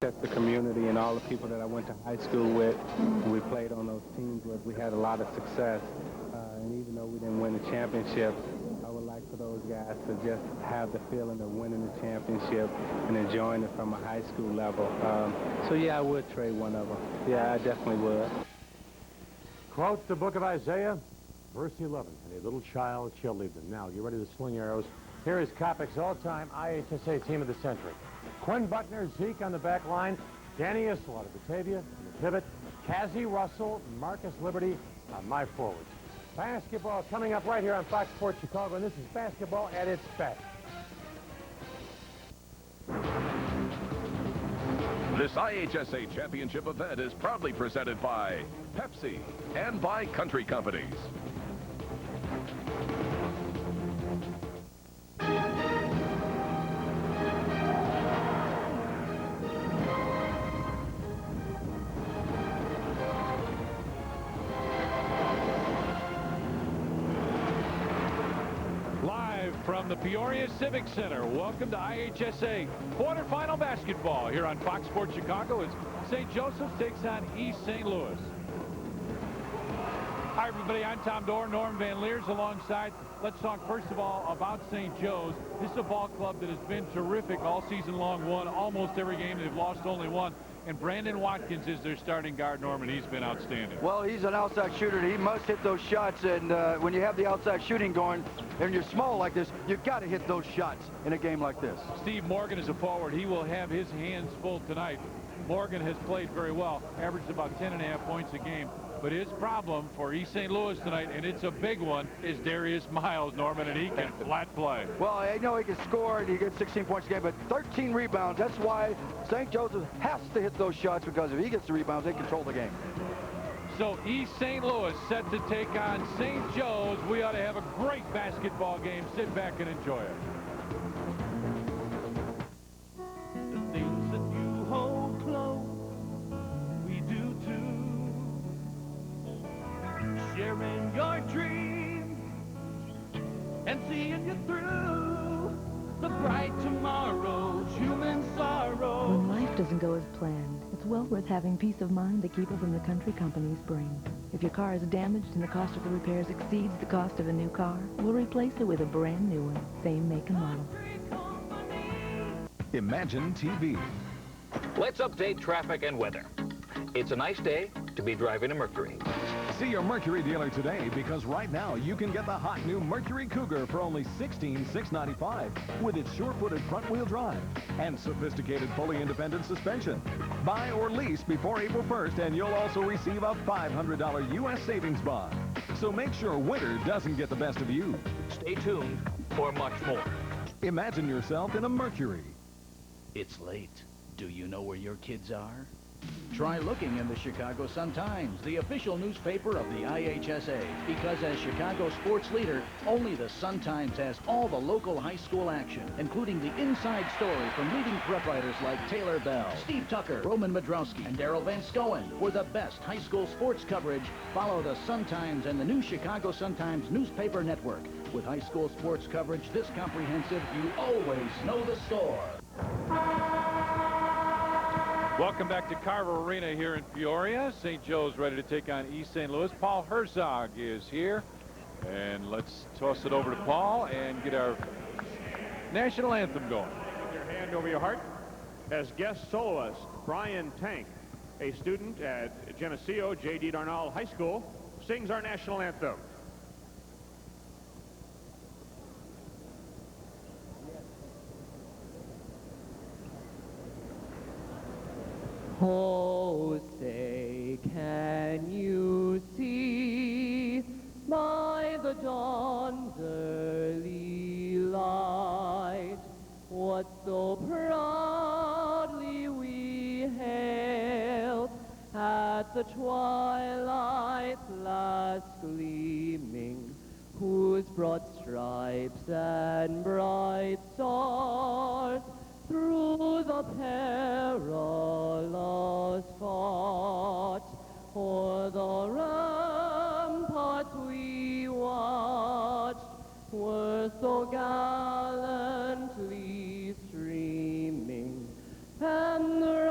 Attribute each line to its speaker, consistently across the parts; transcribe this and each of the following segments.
Speaker 1: Westchester community and all the people that I went to high school with, and we played on those teams with, we had a lot of success. And even though we didn't win the championship, I would like for those guys to just have the feeling of winning the championship and enjoying it from a high school level. So yeah, I would trade one of them. Yeah, I definitely would.
Speaker 2: Quote the book of Isaiah, verse 11. And a little child shall lead them. Now, get ready to sling arrows. Here is Kopic's all-time IHSA team of the century. Quinn Buckner, Zeke on the back line, Danny Issel out of Batavia, on the pivot, Cassie Russell, Marcus Liberty on my forwards. Basketball coming up right here on Fox Sports Chicago, and this is basketball at its best.
Speaker 3: This IHSA championship event is proudly presented by Pepsi and by Country Companies.
Speaker 4: From the Peoria Civic Center, welcome to IHSA quarterfinal basketball here on Fox Sports Chicago as St. Joseph's takes on East St. Louis. Hi everybody, I'm Tom Dorr, Norm Van Leers alongside. Let's talk first of all about St. Joe's. This is a ball club that has been terrific all season long, won almost every game. They've lost only one. And Brandon Watkins is their starting guard, Norman. He's been outstanding.
Speaker 5: Well, he's an outside shooter. He must hit those shots, and when you have the outside shooting going and you're small like this, you've got to hit those shots in a game like this.
Speaker 4: Steve Morgan is a forward. He will have his hands full tonight. Morgan has played very well, averaged about 10.5 points a game. But his problem for East St. Louis tonight, and it's a big one, is Darius Miles, Norman, and he can flat play.
Speaker 5: Well, I know he can score, and he gets 16 points a game, but 13 rebounds. That's why St. Joseph has to hit those shots, because if he gets the rebounds, they control the game.
Speaker 4: So East St. Louis set to take on St. Joe's. We ought to have a great basketball game. Sit back and enjoy it.
Speaker 6: The things that you hold close, we do too. Sharing your dreams and seeing you through the bright tomorrow, human sorrow.
Speaker 7: When life doesn't go as planned, it's well worth having peace of mind that people from the Country Companies bring. If your car is damaged and the cost of the repairs exceeds the cost of a new car, we'll replace it with a brand new one, same make and model.
Speaker 3: Imagine TV.
Speaker 8: Let's update traffic and weather. It's a nice day to be driving a Mercury.
Speaker 3: See your Mercury dealer today, because right now you can get the hot new Mercury Cougar for only $16,695 with its sure-footed front-wheel drive and sophisticated fully independent suspension. Buy or lease before April 1st and you'll also receive a $500 U.S. savings bond. So make sure winter doesn't get the best of you.
Speaker 8: Stay tuned for much more.
Speaker 3: Imagine yourself in a Mercury.
Speaker 9: It's late. Do you know where your kids are? Try looking in the Chicago Sun-Times, the official newspaper of the IHSA, because as Chicago sports leader, only the Sun-Times has all the local high school action, including the inside story from leading prep writers like Taylor Bell, Steve Tucker, Roman Madrowski, and Daryl Van Scoen. For the best high school sports coverage, follow the Sun-Times and the new Chicago Sun-Times newspaper network. With high school sports coverage this comprehensive, you always know the score.
Speaker 4: Welcome back to Carver Arena here in Peoria. St. Joe's ready to take on East St. Louis. Paul Herzog is here. And let's toss it over to Paul and get our national anthem going.
Speaker 10: With your hand over your heart. As guest soloist, Brian Tank, a student at Geneseo J.D. Darnall High School, sings our national anthem.
Speaker 6: Oh, say, can you see by the dawn's early light what so proudly we hailed at the twilight's last gleaming, whose broad stripes and bright stars through the perilous fought, o'er the ramparts we watched, were so gallantly streaming, and the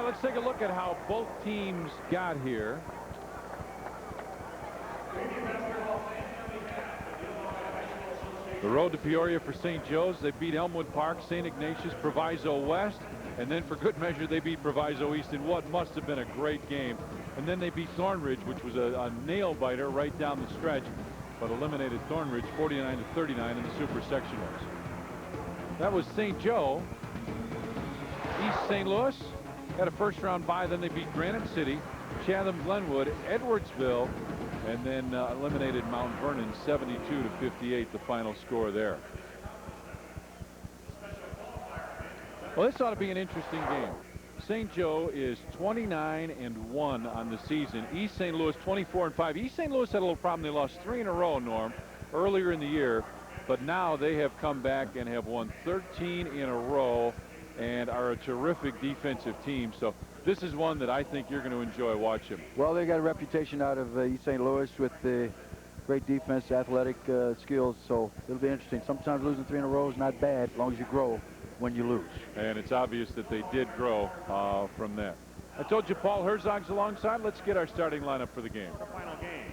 Speaker 4: let's take a look at how both teams got here. The road to Peoria for St. Joe's. They beat Elmwood Park, St. Ignatius, Proviso West, and then for good measure they beat Proviso East in what must have been a great game. And then they beat Thornridge, which was a nail-biter right down the stretch, but eliminated Thornridge 49-39 in the Super Sectionals. That was St. Joe. East St. Louis had a first-round bye. Then they beat Granite City, Chatham, Glenwood, Edwardsville, and then eliminated Mount Vernon 72-58, the final score there. Well, this ought to be an interesting game. St. Joe is 29-1 on the season. East St. Louis 24-5. East St. Louis had a little problem. They lost 3 in a row, Norm, earlier in the year, but now they have come back and have won 13 in a row and are a terrific defensive team. So this is one that I think you're going to enjoy watching.
Speaker 5: Well, they got a reputation out of East St. Louis with the great defense, athletic skills, so it'll be interesting. Sometimes losing 3 in a row is not bad as long as you grow when you lose.
Speaker 4: And it's obvious that they did grow from that. I told you Paul Herzog's alongside. Let's get our starting lineup for the game.
Speaker 10: Final game.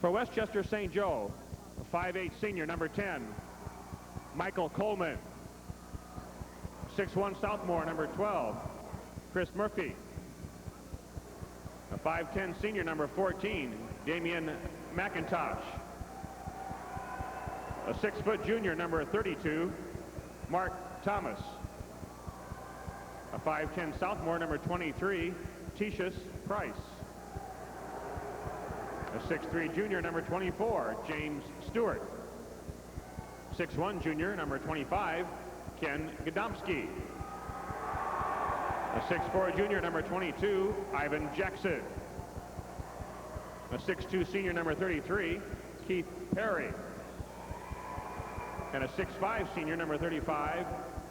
Speaker 10: For Westchester St. Joe, a 5'8" senior, number 10, Michael Coleman. 6'1" sophomore, number 12, Chris Murphy. A 5'10" senior, number 14, Damian McIntosh. A 6-foot junior, number 32, Mark Thomas. A 5'10" sophomore, number 23, Tishus Price. A 6'3" junior, number 24, James Stewart. 6'1" junior, number 25, Ken Godomsky. A 6'4" junior, number 22, Ivan Jackson. A 6'2" senior, number 33, Keith Perry. And a 6'5" senior, number 35,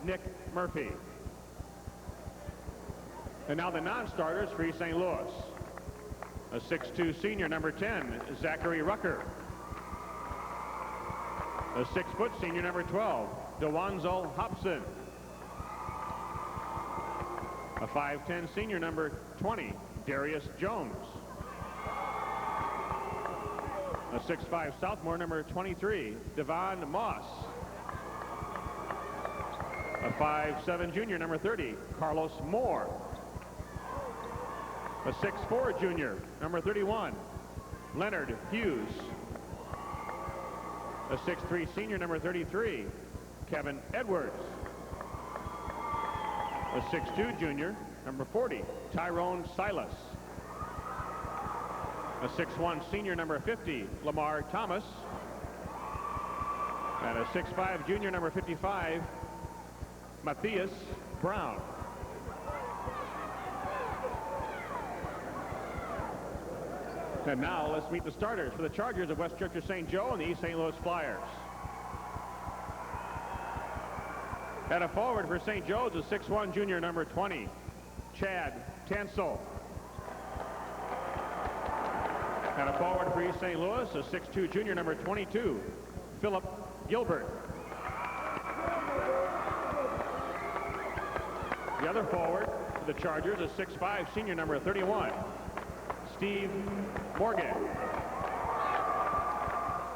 Speaker 10: Nick Murphy. And now the non-starters for East St. Louis. A 6'2" senior, number 10, Zachary Rucker. A 6-foot senior, number 12, DeWanzel Hobson. A 5'10" senior, number 20, Darius Jones. A 6'5" sophomore, number 23, Devon Moss. A 5'7" junior, number 30, Carlos Moore. A 6'4" junior, number 31, Leonard Hughes. A 6'3" senior, number 33, Kevin Edwards. A 6'2" junior, number 40, Tyrone Silas. A 6'1" senior, number 50, Lamar Thomas. And a 6'5" junior, number 55, Matthias Brown. And now let's meet the starters for the Chargers of Westchester St. Joe and the East St. Louis Flyers. At a forward for St. Joe's, a 6'1" junior, number 20, Chad Tansel. At a forward for East St. Louis, a 6'2" junior, number 22, Philip Gilbert. The other forward for the Chargers, a 6'5" senior, number 31, Steve Morgan.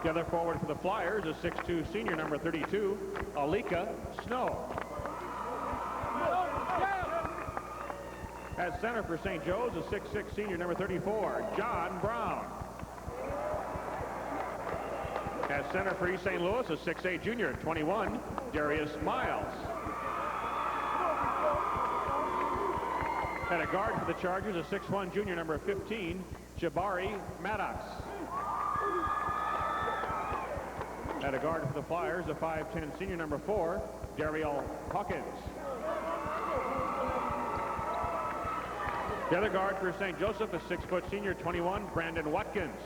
Speaker 10: The other forward for the Flyers, a 6'2" senior, number 32, Alika Snow. At center for St. Joe's, a 6'6" senior, number 34, John Brown. At center for East St. Louis, a 6'8" junior, 21, Darius Miles. At a guard for the Chargers, a 6'1" junior, number 15, Jabari Maddox. At a guard for the Flyers, a 5'10" senior, number 4, Dariel Hawkins. The other guard for St. Joseph, a 6-foot senior, 21, Brandon Watkins.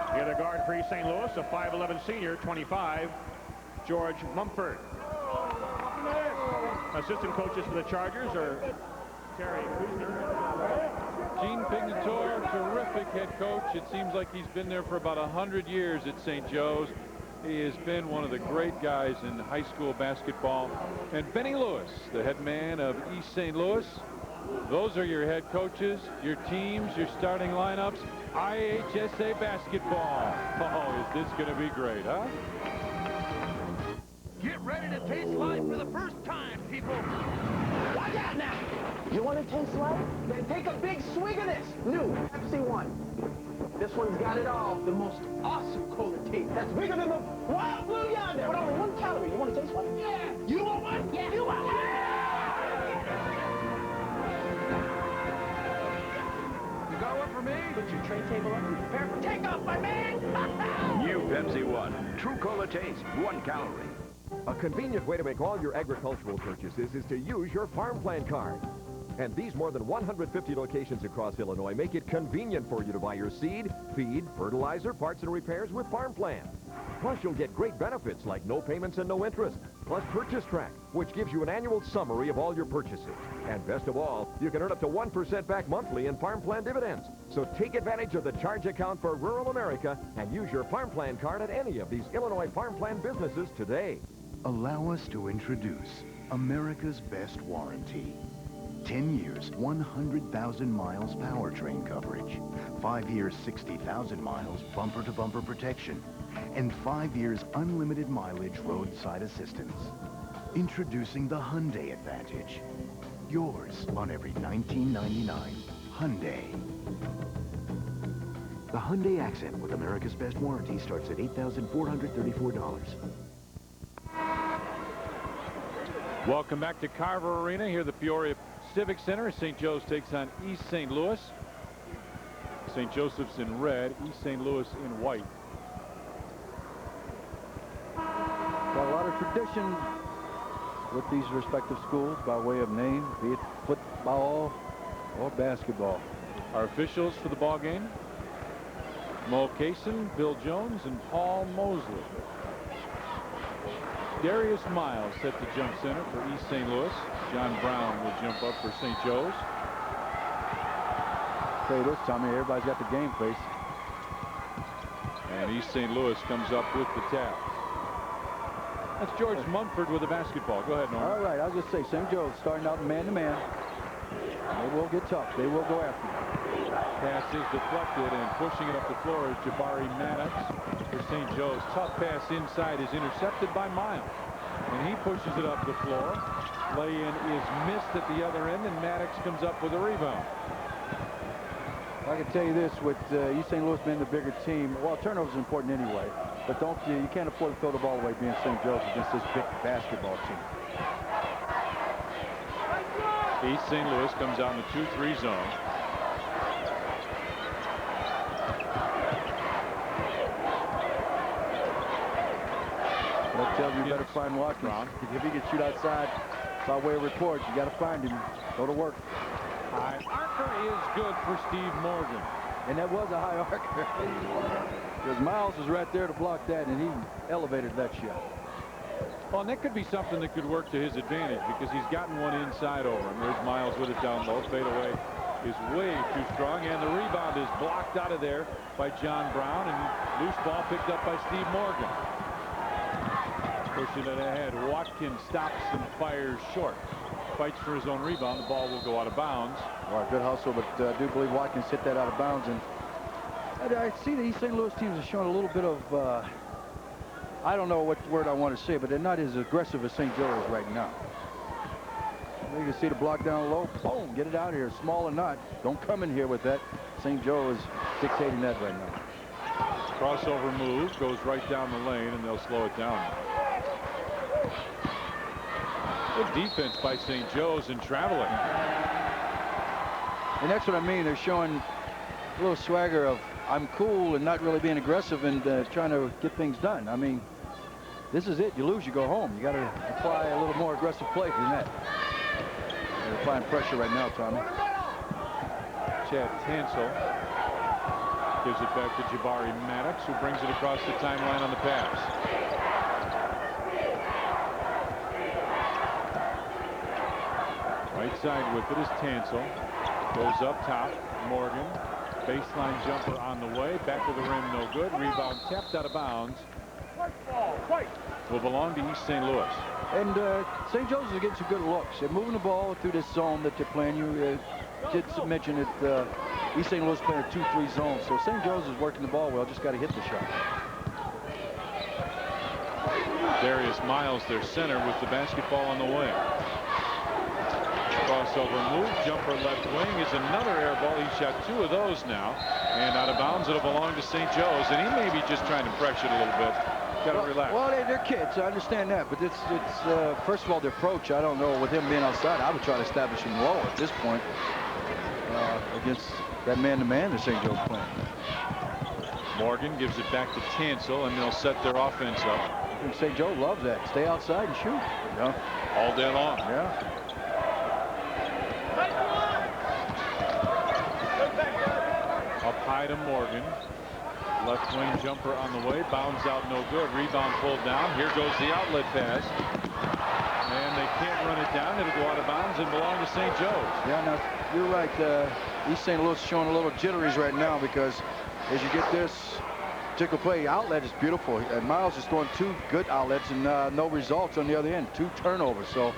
Speaker 10: The other guard for East St. Louis, a 5'11" senior, 25, George Mumford. Assistant coaches for the Chargers are Terry Kuzner.
Speaker 4: Gene Pignatore, terrific head coach. It seems like he's been there for about 100 years at St. Joe's. He has been one of the great guys in high school basketball. And Benny Lewis, the head man of East St. Louis. Those are your head coaches, your teams, your starting lineups. IHSA basketball. Oh, is this going to be great, huh?
Speaker 6: Get ready to taste life for the first time, people. Watch out now.
Speaker 11: You want to taste life? Then take a big swig of this new Pepsi One. This one's got it all. The most awesome cola taste. That's bigger than the Wild Blue yonder. But only 1 calorie. You want to taste one? Yeah. You want one? Yeah. You want one?
Speaker 6: You got one for me?
Speaker 11: Put your tray table up and prepare for takeoff, my man.
Speaker 12: New Pepsi One. True cola taste. 1 calorie.
Speaker 13: A convenient way to make all your agricultural purchases is to use your Farm Plan card. And these more than 150 locations across Illinois make it convenient for you to buy your seed, feed, fertilizer, parts and repairs with Farm Plan. Plus, you'll get great benefits like no payments and no interest, plus Purchase Track, which gives you an annual summary of all your purchases. And best of all, you can earn up to 1% back monthly in Farm Plan dividends. So take advantage of the charge account for rural America and use your Farm Plan card at any of these Illinois Farm Plan businesses today.
Speaker 14: Allow us to introduce America's best warranty. 10 years, 100,000 miles powertrain coverage. 5 years, 60,000 miles bumper-to-bumper protection. And 5 years unlimited mileage roadside assistance. Introducing the Hyundai Advantage. Yours on every $19.99 Hyundai. The Hyundai Accent with America's best warranty starts at $8,434.
Speaker 4: Welcome back to Carver Arena. Here at the Peoria Civic Center. St. Joe's takes on East St. Louis. St. Joseph's in red, East St. Louis in white.
Speaker 5: Got a lot of tradition with these respective schools by way of name, be it football or basketball.
Speaker 4: Our officials for the ball game: Mo Kaysen, Bill Jones, and Paul Mosley. Darius Miles set to jump center for East St. Louis. John Brown will jump up for St. Joe's.
Speaker 5: Say this, Tommy, everybody's got the game face.
Speaker 4: And East St. Louis comes up with the tap. That's George Munford with the basketball. Go ahead, Norm.
Speaker 5: All right, I'll just say St. Joe's starting out man-to-man. They will get tough. They will go after you.
Speaker 4: Pass is deflected, and pushing it up the floor is Jabari Maddox for St. Joe's. Tough pass inside is intercepted by Miles, and he pushes it up the floor. Lay-in is missed at the other end, and Maddox comes up with a rebound.
Speaker 5: I can tell you this, with East St. Louis being the bigger team, well, turnovers is important anyway, but you can't afford to throw the ball away being St. Joe's against this big basketball team.
Speaker 4: East St. Louis comes out in the 2-3 zone.
Speaker 5: That tells you better find Watkins. If he can shoot outside, by way of reports, you got to find him. Go to work.
Speaker 4: High arcer is good for Steve Morgan.
Speaker 5: And that was a high arcer. Because Miles was right there to block that, and he elevated that shot.
Speaker 4: Well, and that could be something that could work to his advantage because he's gotten one inside over him. There's Miles with it down low. Fadeaway is way too strong, and the rebound is blocked out of there by John Brown, and loose ball picked up by Steve Morgan. Pushing it ahead. Watkins stops and fires short. Fights for his own rebound. The ball will go out of bounds.
Speaker 5: All right, good hustle, but I do believe Watkins hit that out of bounds. And I see the East St. Louis teams are showing a little bit of, I don't know what word I want to say, but they're not as aggressive as St. Joe is right now. You can see the block down low. Boom, get it out of here, small or not. Don't come in here with that. St. Joe is dictating that right now.
Speaker 4: Crossover move goes right down the lane, and they'll slow it down. Good defense by St. Joe's and traveling.
Speaker 5: And that's what I mean. They're showing a little swagger of I'm cool and not really being aggressive and trying to get things done. I mean, this is it. You lose, you go home. You got to apply a little more aggressive play than that. They're applying pressure right now, Tommy.
Speaker 4: Chad Tansel gives it back to Jabari Maddox, who brings it across the timeline on the pass. Right side with it is Tansel. Goes up top. Morgan. Baseline jumper on the way. Back of the rim, no good. Rebound tapped out of bounds will belong to East St. Louis.
Speaker 5: And St. Joe's is getting some good looks. They're moving the ball through this zone that they're playing. You did mention that East St. Louis playing a 2-3 zone. So St. Joe's is working the ball well, just got to hit the shot.
Speaker 4: Darius Miles, their center, with the basketball on the wing. Crossover move, jumper left wing is another air ball. He shot 2 of those now. And out of bounds, it'll belong to St. Joe's. And he may be just trying to pressure it a little bit. Got to relax.
Speaker 5: Well, they're kids. I understand that. But it's first of all, the approach, I don't know, with him being outside, I would try to establish him low at this point against that man-to-man that St. Joe's playing.
Speaker 4: Morgan gives it back to Tansel, and they'll set their offense up.
Speaker 5: And St. Joe loves that. Stay outside and shoot. Yeah.
Speaker 4: All day long.
Speaker 5: Yeah.
Speaker 4: Up high to Morgan. Left wing jumper on the way. Bounds out, no good. Rebound pulled down. Here goes the outlet pass. And they can't run it down. It'll go out of bounds and belong to St. Joe's.
Speaker 5: Yeah, now, you're right. East St. Louis is showing a little jitteries right now because as you get this particular play, outlet is beautiful. And Miles is throwing 2 good outlets and no results on the other end. 2 turnovers. So,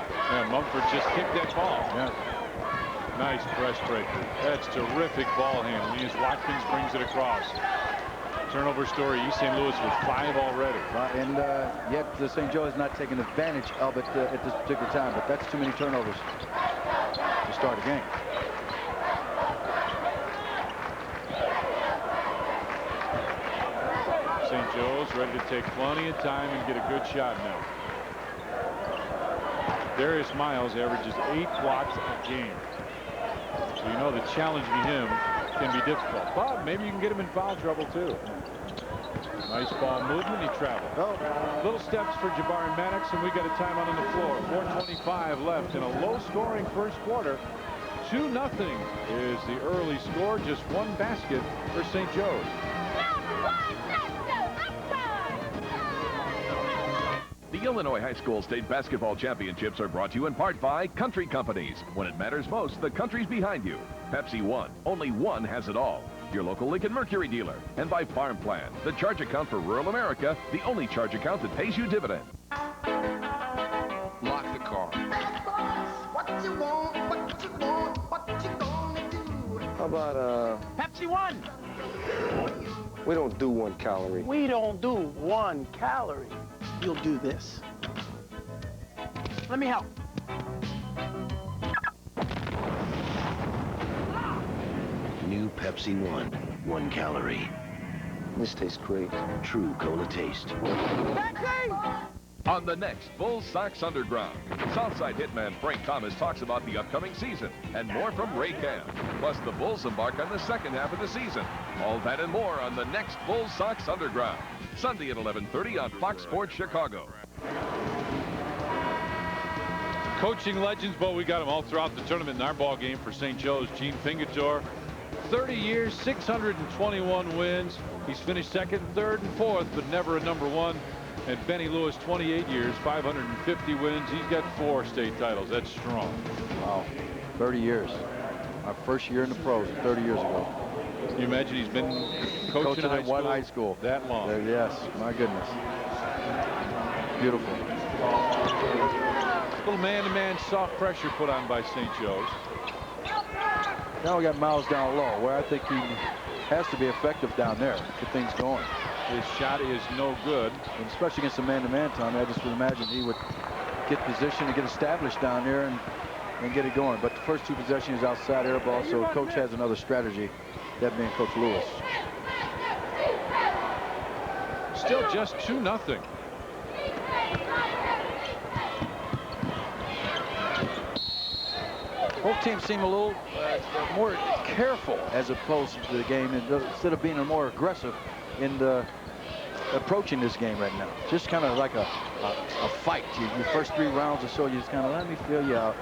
Speaker 4: yeah, Mumford just kicked that ball.
Speaker 5: Yeah.
Speaker 4: Nice press breaker. That's terrific ball handling as Watkins brings it across. Turnover story, East St. Louis with 5 already.
Speaker 5: And yet St. Joe is not taking advantage of it at this particular time, but that's too many turnovers to start a game.
Speaker 4: St. Joe's ready to take plenty of time and get a good shot now. Darius Miles averages 8 blocks a game. So you know the challenge to him can be difficult. But maybe you can get him in foul trouble too. Nice ball movement. He traveled. Little steps for Jabari Maddox, and we got a timeout on the floor. 4:25 left in a low-scoring first quarter. 2-0 is the early score. Just 1 basket for St. Joe's.
Speaker 3: The Illinois High School State Basketball Championships are brought to you in part by Country Companies. When it matters most, the country's behind you. Pepsi One, only one has it all. Your local Lincoln Mercury dealer. And by Farm Plan, the charge account for rural America, the only charge account that pays you dividends.
Speaker 15: Lock the car.
Speaker 11: What you want, what you want, what you gonna do?
Speaker 15: How about,
Speaker 11: Pepsi One.
Speaker 15: we don't do 1 calorie.
Speaker 11: We don't do 1 calorie. You'll do this. Let me help.
Speaker 16: New Pepsi One, 1 calorie.
Speaker 15: This tastes great.
Speaker 16: True cola taste.
Speaker 11: Pepsi!
Speaker 3: On the next Bull Sox Underground, Southside hitman Frank Thomas talks about the upcoming season and more from Ray Camp. Plus, the Bulls embark on the second half of the season. All that and more on the next Bull Sox Underground. Sunday at 11:30 on Fox Sports Chicago.
Speaker 4: Coaching legends, but we got them all throughout the tournament in our ball game for St. Joe's. Gene Pingatore, 30 years, 621 wins. He's finished second, third, and fourth, but never a number 1. And Benny Lewis, 28 years, 550 wins. He's got 4 state titles. That's strong.
Speaker 5: Wow, 30 years. Our first year in the pros, 30 years ago.
Speaker 4: Can you imagine he's been coaching
Speaker 5: at one high school
Speaker 4: that long?
Speaker 5: Yes, my goodness. Beautiful.
Speaker 4: Little man-to-man soft pressure put on by St. Joe's.
Speaker 5: Now we got Miles down low, where I think he has to be effective down there. Get things going.
Speaker 4: His shot is no good.
Speaker 5: And especially against a man-to-man, Tommy, I just would imagine he would get position and get established down there and get it going. But the first 2 possessions is outside air ball, so coach has another strategy, that being Coach Lewis.
Speaker 4: Still just 2-0.
Speaker 5: Both teams seem a little more careful as opposed to the game, instead of being more aggressive in the approaching this game right now. Just kind of like a fight. Your first 3 rounds or so, you just kind of let me feel you out.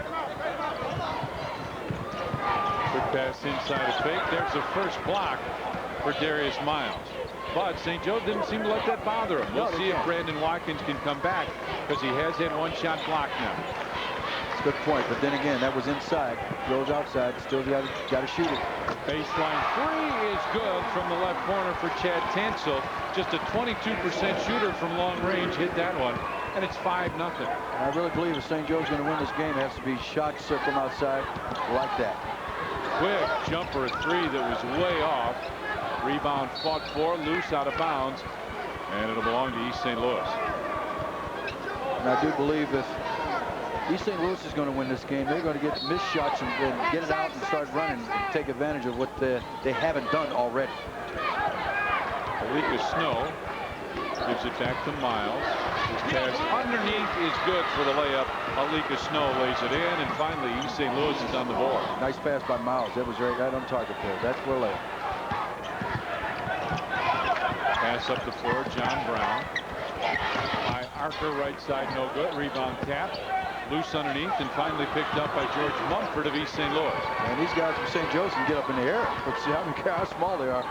Speaker 4: Quick pass inside a fake. There's the first block for Darius Miles. But St. Joe didn't seem to let that bother him. We'll see if Brandon Watkins can come back, because he has had 1 shot blocked now.
Speaker 5: Good point, but then again, that was inside. Goes outside, still got to shoot it.
Speaker 4: Baseline three is good from the left corner for Chad Tansel. Just a 22% shooter from long range, hit that one, and it's 5-0.
Speaker 5: I really believe if St. Joe's going to win this game, it has to be shots from outside like that.
Speaker 4: Quick jumper at three that was way off. Rebound fought for, loose out of bounds, and it'll belong to East St. Louis.
Speaker 5: And I do believe if East St. Louis is going to win this game, they're going to get missed shots and get it out and start running and take advantage of what they haven't done already.
Speaker 4: A leak of snow gives it back to Miles. His pass underneath is good for the layup. A leak of snow lays it in, and finally East St. Louis is on the board.
Speaker 5: Nice pass by Miles. That was right on target there. That's for a layup.
Speaker 4: Pass up the floor, John Brown. By Archer, right side, no good. Rebound tap. Loose underneath, and finally picked up by George Mumford of East St. Louis.
Speaker 5: And these guys from St. Joe's can get up in the air. Let's see how small they are.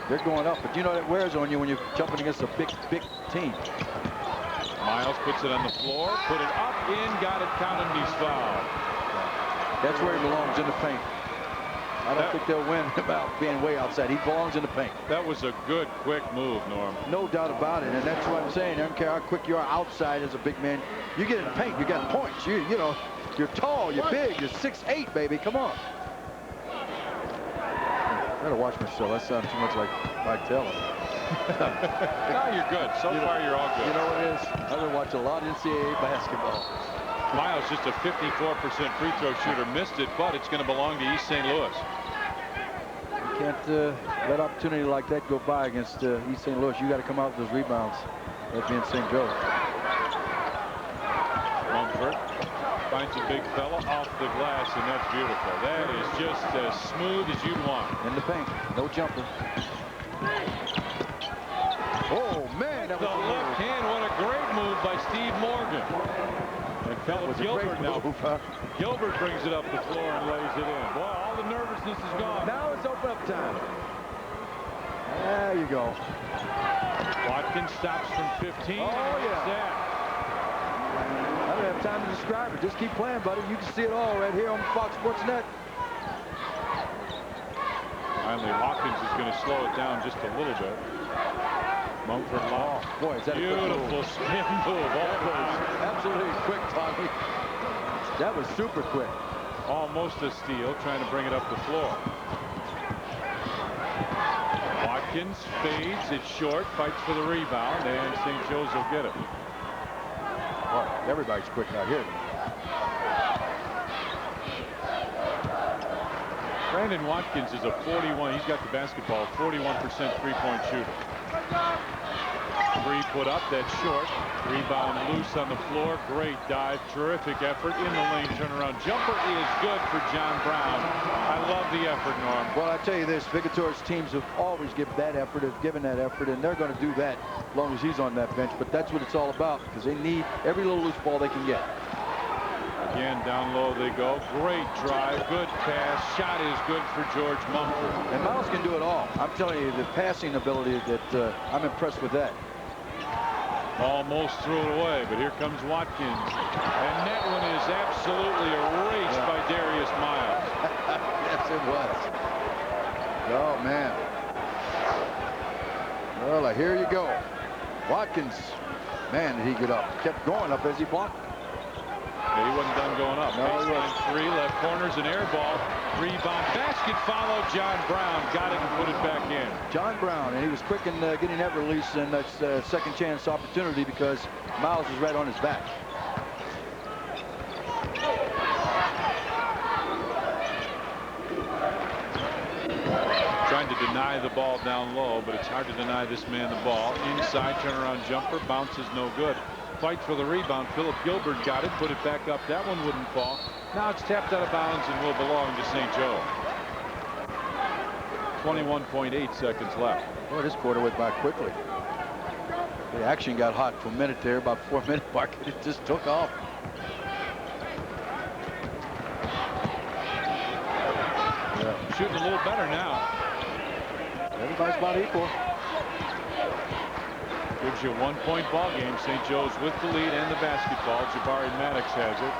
Speaker 5: They're going up, but you know that wears on you when you're jumping against a big team.
Speaker 4: Miles puts it on the floor, put it up, in, got it, counted, and he's fouled.
Speaker 5: That's where he belongs, in the paint. I don't think they'll win about being way outside. He belongs in the paint.
Speaker 4: That was a good, quick move, Norm.
Speaker 5: No doubt about it, and that's what I'm saying. I don't care how quick you are outside as a big man. You get in the paint, you got points. You know, you're tall, you're big, you're 6'8", baby. Come on. I gotta watch myself. That sounds too much like Vitale.
Speaker 4: No, you're good. So far, you're all good.
Speaker 5: You know what it is? I've been watching a lot of NCAA basketball.
Speaker 4: Miles just a 54% free throw shooter, missed it, but it's going to belong to East St. Louis.
Speaker 5: You can't let opportunity like that go by against East St. Louis. You got to come out with those rebounds. That being St. Joe.
Speaker 4: Mumford finds a big fella off the glass, and that's beautiful. That is just as smooth as you'd want.
Speaker 5: In the paint, no jumper. Oh man, that was
Speaker 4: the left hand. What a great move by Steve Morgan. And Philip Gilbert now. Gilbert brings it up the floor and lays it in. Boy, all the nervousness is gone.
Speaker 5: Now it's open up time. There you go.
Speaker 4: Watkins stops from 15.
Speaker 5: Oh yeah. I don't have time to describe it. Just keep playing, buddy. You can see it all right here on Fox Sports Net.
Speaker 4: Finally, Hawkins is going to slow it down just a little bit. Mumford long.
Speaker 5: Boy, is that
Speaker 4: beautiful spin move.
Speaker 5: Absolutely quick, Tommy. That was super quick.
Speaker 4: Almost a steal, trying to bring it up the floor. Watkins fades, it's short, fights for the rebound, and St. Joe's will get it.
Speaker 5: Boy, everybody's quick out here.
Speaker 4: Brandon Watkins is a 41. He's got the basketball, 41% three-point shooter. Three put up, that's short. Rebound loose on the floor. Great dive, terrific effort in the lane turnaround. Jumper is good for John Brown. I love the effort, Norm.
Speaker 5: Well, I tell you this, Vigator's teams have always given that effort, and they're going to do that as long as he's on that bench. But that's what it's all about, because they need every little loose ball they can get.
Speaker 4: Again, down low they go. Great drive, good pass. Shot is good for George Mumford.
Speaker 5: And Miles can do it all. I'm telling you, the passing ability, that I'm impressed with that.
Speaker 4: Almost threw it away, but here comes Watkins. And that one is absolutely erased by Darius Miles.
Speaker 5: Yes, it was. Oh, man. Well, here you go. Watkins, man, did he get up. Kept going up as he blocked.
Speaker 4: Yeah, he wasn't done going up.
Speaker 5: No,
Speaker 4: baseline three, left corner's an air ball. Rebound, basket follow. John Brown got it and put it back in.
Speaker 5: John Brown, and he was quick in getting that release, and that's a second chance opportunity because Miles is right on his back.
Speaker 4: Trying to deny the ball down low, but it's hard to deny this man the ball. Inside turnaround jumper, bounces no good. Fight for the rebound. Philip Gilbert got it, put it back up. That one wouldn't fall. Now it's tapped out of bounds and will belong to St. Joe. 21.8 seconds left.
Speaker 5: Boy, this quarter went by quickly. The action got hot for a minute there, about 4-minute mark. It just took off.
Speaker 4: Yeah. Shooting a little better now.
Speaker 5: Everybody's about equal.
Speaker 4: Gives you a 1-point ball game. St. Joe's with the lead and the basketball. Jabari Maddox has it.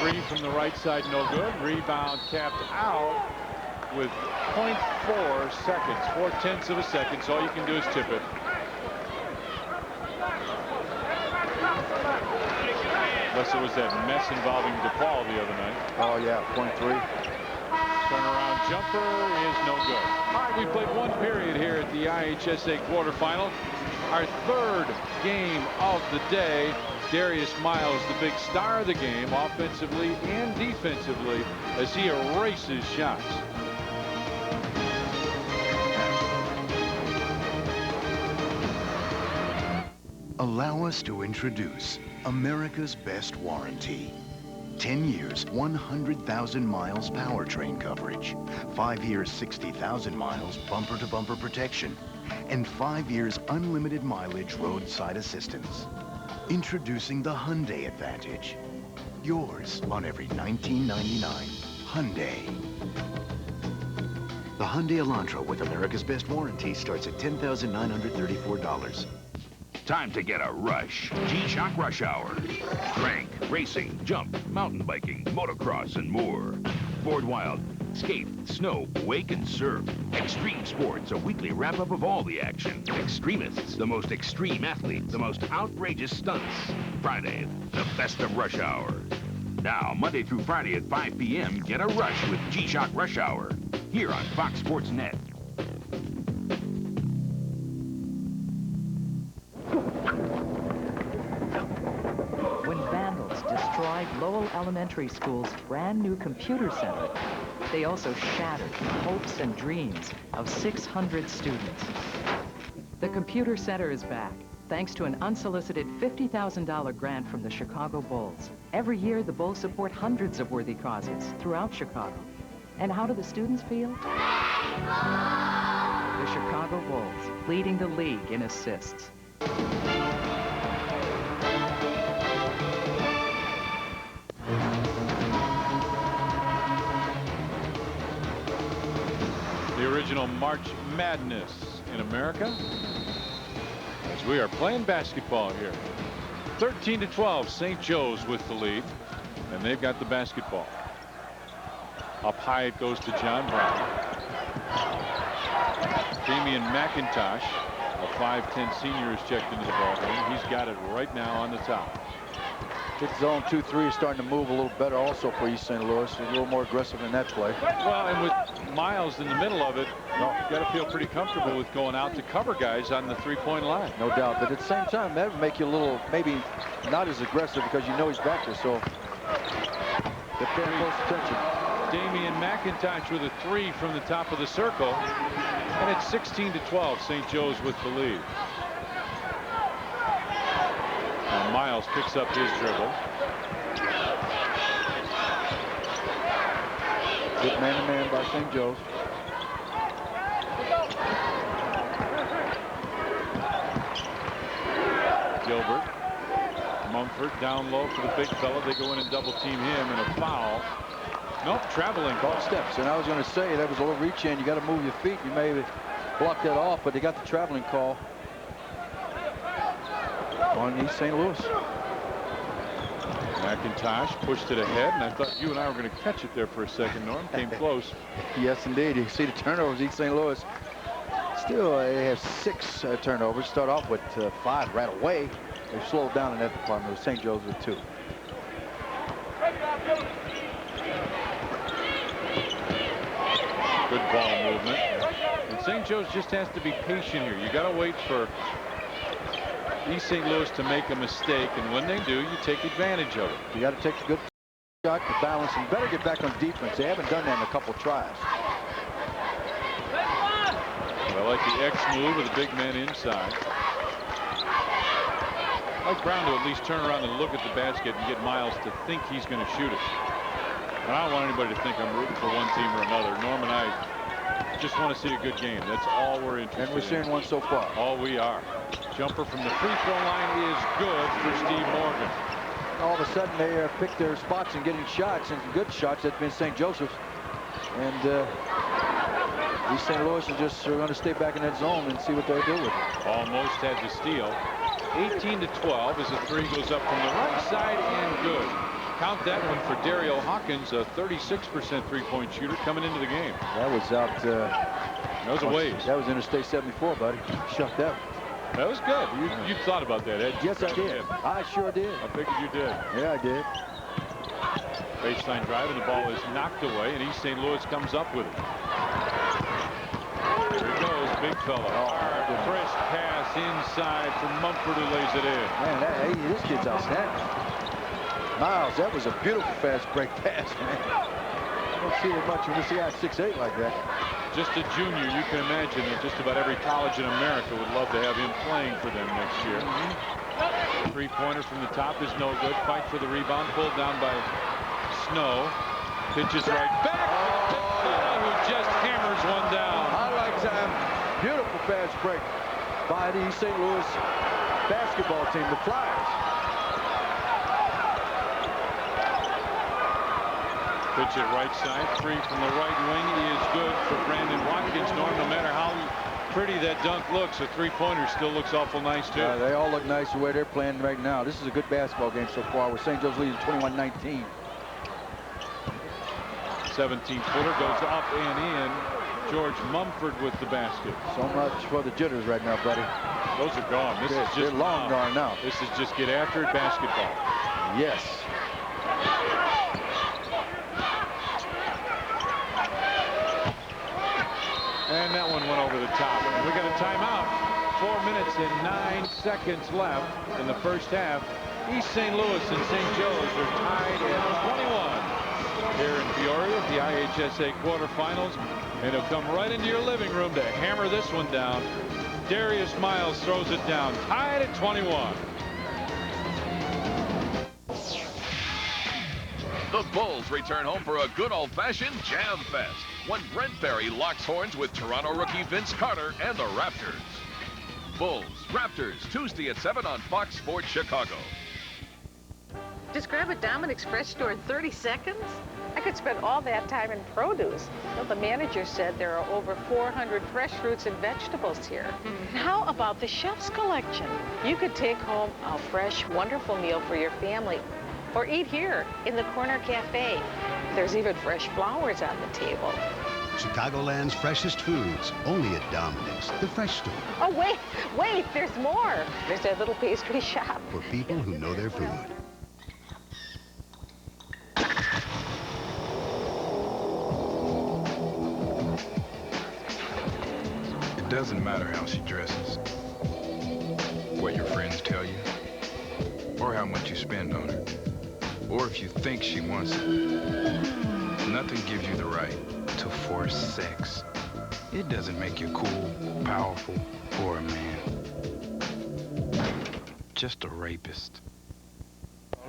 Speaker 4: Three from the right side, no good. Rebound tapped out with 0.4 seconds, 0.4 of a second. So all you can do is tip it. Unless it was that mess involving DePaul the other night.
Speaker 5: Oh, yeah, 0.3.
Speaker 4: Turnaround jumper is no good. All right, we played one period here at the IHSA quarterfinal. Our third game of the day. Darius Miles, the big star of the game, offensively and defensively, as he erases shots.
Speaker 14: Allow us to introduce America's best warranty. 10 years, 100,000 miles powertrain coverage. 5 years, 60,000 miles bumper-to-bumper protection. And 5 years unlimited mileage roadside assistance. Introducing the Hyundai Advantage. Yours on every $19.99 Hyundai. The Hyundai Elantra with America's best warranty starts at $10,934.
Speaker 12: Time to get a rush. G-Shock Rush Hour. Crank, racing, jump, mountain biking, motocross, and more. Board Wild, skate, snow, wake, and surf. Extreme Sports, a weekly wrap-up of all the action. Extremists, the most extreme athletes, the most outrageous stunts. Friday, the best of Rush Hour. Now, Monday through Friday at 5 p.m., get a rush with G-Shock Rush Hour. Here on Fox Sports Net.
Speaker 17: Destroyed Lowell Elementary School's brand new computer center, they also shattered the hopes and dreams of 600 students. The computer center is back, thanks to an unsolicited $50,000 grant from the Chicago Bulls. Every year, the Bulls support hundreds of worthy causes throughout Chicago. And how do the students feel? The Chicago Bulls, leading the league in assists.
Speaker 4: The original March Madness in America, as we are playing basketball here. 13-12, St. Joe's with the lead, and they've got the basketball. Up high it goes to John Brown. Damian McIntosh, a 5'10 senior, is checked into the ball game. He's got it right now on the top.
Speaker 5: Kick zone 2-3 is starting to move a little better also for East St. Louis. A little more aggressive in that play.
Speaker 4: Well, and with Miles in the middle of it, you got to feel pretty comfortable with going out to cover guys on the three-point line.
Speaker 5: No doubt, but at the same time, that would make you a little, maybe not as aggressive because you know he's back there, so get very close attention.
Speaker 4: Damian McIntosh with a three from the top of the circle, and it's 16-12, St. Joe's with the lead. And Miles picks up his dribble.
Speaker 5: Good man-to-man by St. Joe's.
Speaker 4: Gilbert. Mumford down low for the big fella. They go in and double team him, and a foul. Nope, traveling.
Speaker 5: Ball steps. And I was going to say that was a little reach in. You got to move your feet. You may block that off, but they got the traveling call on East St. Louis.
Speaker 4: McIntosh pushed it ahead, and I thought you and I were going to catch it there for a second, Norm. Came close.
Speaker 5: Yes, indeed. You see the turnovers, East St. Louis. Still, they have 6 turnovers. Start off with 5 right away. They slowed down in that department with St. Joe's with 2.
Speaker 4: Good ball movement. And St. Joe's just has to be patient here. You got to wait for East St. Louis to make a mistake, and when they do, you take advantage of it.
Speaker 5: You got to take a good shot to balance, and better get back on defense. They haven't done that in a couple tries.
Speaker 4: I like the X move with the big man inside. I like Brown to at least turn around and look at the basket and get Miles to think he's going to shoot it. And I don't want anybody to think I'm rooting for one team or another. Norm and I just want to see a good game. That's all we're interested in.
Speaker 5: And we're seeing one so far.
Speaker 4: All we are. Jumper from the free throw line is good for Steve Morgan.
Speaker 5: All of a sudden they picked their spots and getting shots, and good shots. That's been St. Joseph's. And East St. Louis is just going to stay back in that zone and see what they do with it.
Speaker 4: Almost had the steal. 18-12 as the three goes up from the right side and good. Count that one for Dario Hawkins, a 36% three-point shooter coming into the game.
Speaker 5: That was out.
Speaker 4: That was a ways.
Speaker 5: That was Interstate 74, buddy. Shut that.
Speaker 4: That was good. You thought about that, Ed.
Speaker 5: Yes, I did. I sure did.
Speaker 4: I figured you did.
Speaker 5: Yeah, I did.
Speaker 4: Baseline drive, and the ball is knocked away, and East St. Louis comes up with it. Here he goes, big fella. Hard, crisp pass inside from Mumford, who lays it in.
Speaker 5: Man, this kid's outstanding. Miles, that was a beautiful fast break pass, man. I don't see it much when you see out 6'8" like that.
Speaker 4: Just a junior, you can imagine that just about every college in America would love to have him playing for them next year. Three-pointer from the top is no good. Fight for the rebound, pulled down by Snow. Pitches right back. Who just hammers one down.
Speaker 5: Highlight time. Beautiful fast break by the East St. Louis basketball team, the Flyers.
Speaker 4: Pitch it right side. Three from the right wing is good for Brandon Watkins. Norm, no matter how pretty that dunk looks, a three-pointer still looks awful nice, too.
Speaker 5: They all look nice the way they're playing right now. This is a good basketball game so far with St. Joe's leading 21-19.
Speaker 4: 17-footer goes up and in. George Mumford with the basket.
Speaker 5: So much for the jitters right now, buddy.
Speaker 4: Those are gone. This is just
Speaker 5: long gone now.
Speaker 4: This is just get after it basketball.
Speaker 5: Yes.
Speaker 4: And that one went over the top. We got a timeout. 4 minutes and 9 seconds left in the first half. East St. Louis and St. Joe's are tied at 21 here in Peoria at the IHSA quarterfinals. And it'll come right into your living room to hammer this one down. Darius Miles throws it down, tied at 21.
Speaker 12: The Bulls return home for a good old-fashioned jam fest when Brent Barry locks horns with Toronto rookie Vince Carter and the Raptors. Bulls, Raptors, Tuesday at 7 on Fox Sports Chicago.
Speaker 18: Just grab a Dominic's Fresh store in 30 seconds? I could spend all that time in produce. Well, the manager said there are over 400 fresh fruits and vegetables here. How about the chef's collection? You could take home a fresh, wonderful meal for your family. Or eat here in the Corner Cafe. There's even fresh flowers on the table.
Speaker 19: Chicagoland's freshest foods, only at Dominic's, the fresh store.
Speaker 18: Oh, wait, there's more. There's that little pastry shop.
Speaker 19: For people who know their food.
Speaker 20: It doesn't matter how she dresses, what your friends tell you, or how much you spend on her. Or if you think she wants it. Nothing gives you the right to force sex. It doesn't make you cool, powerful, or a man. Just a rapist.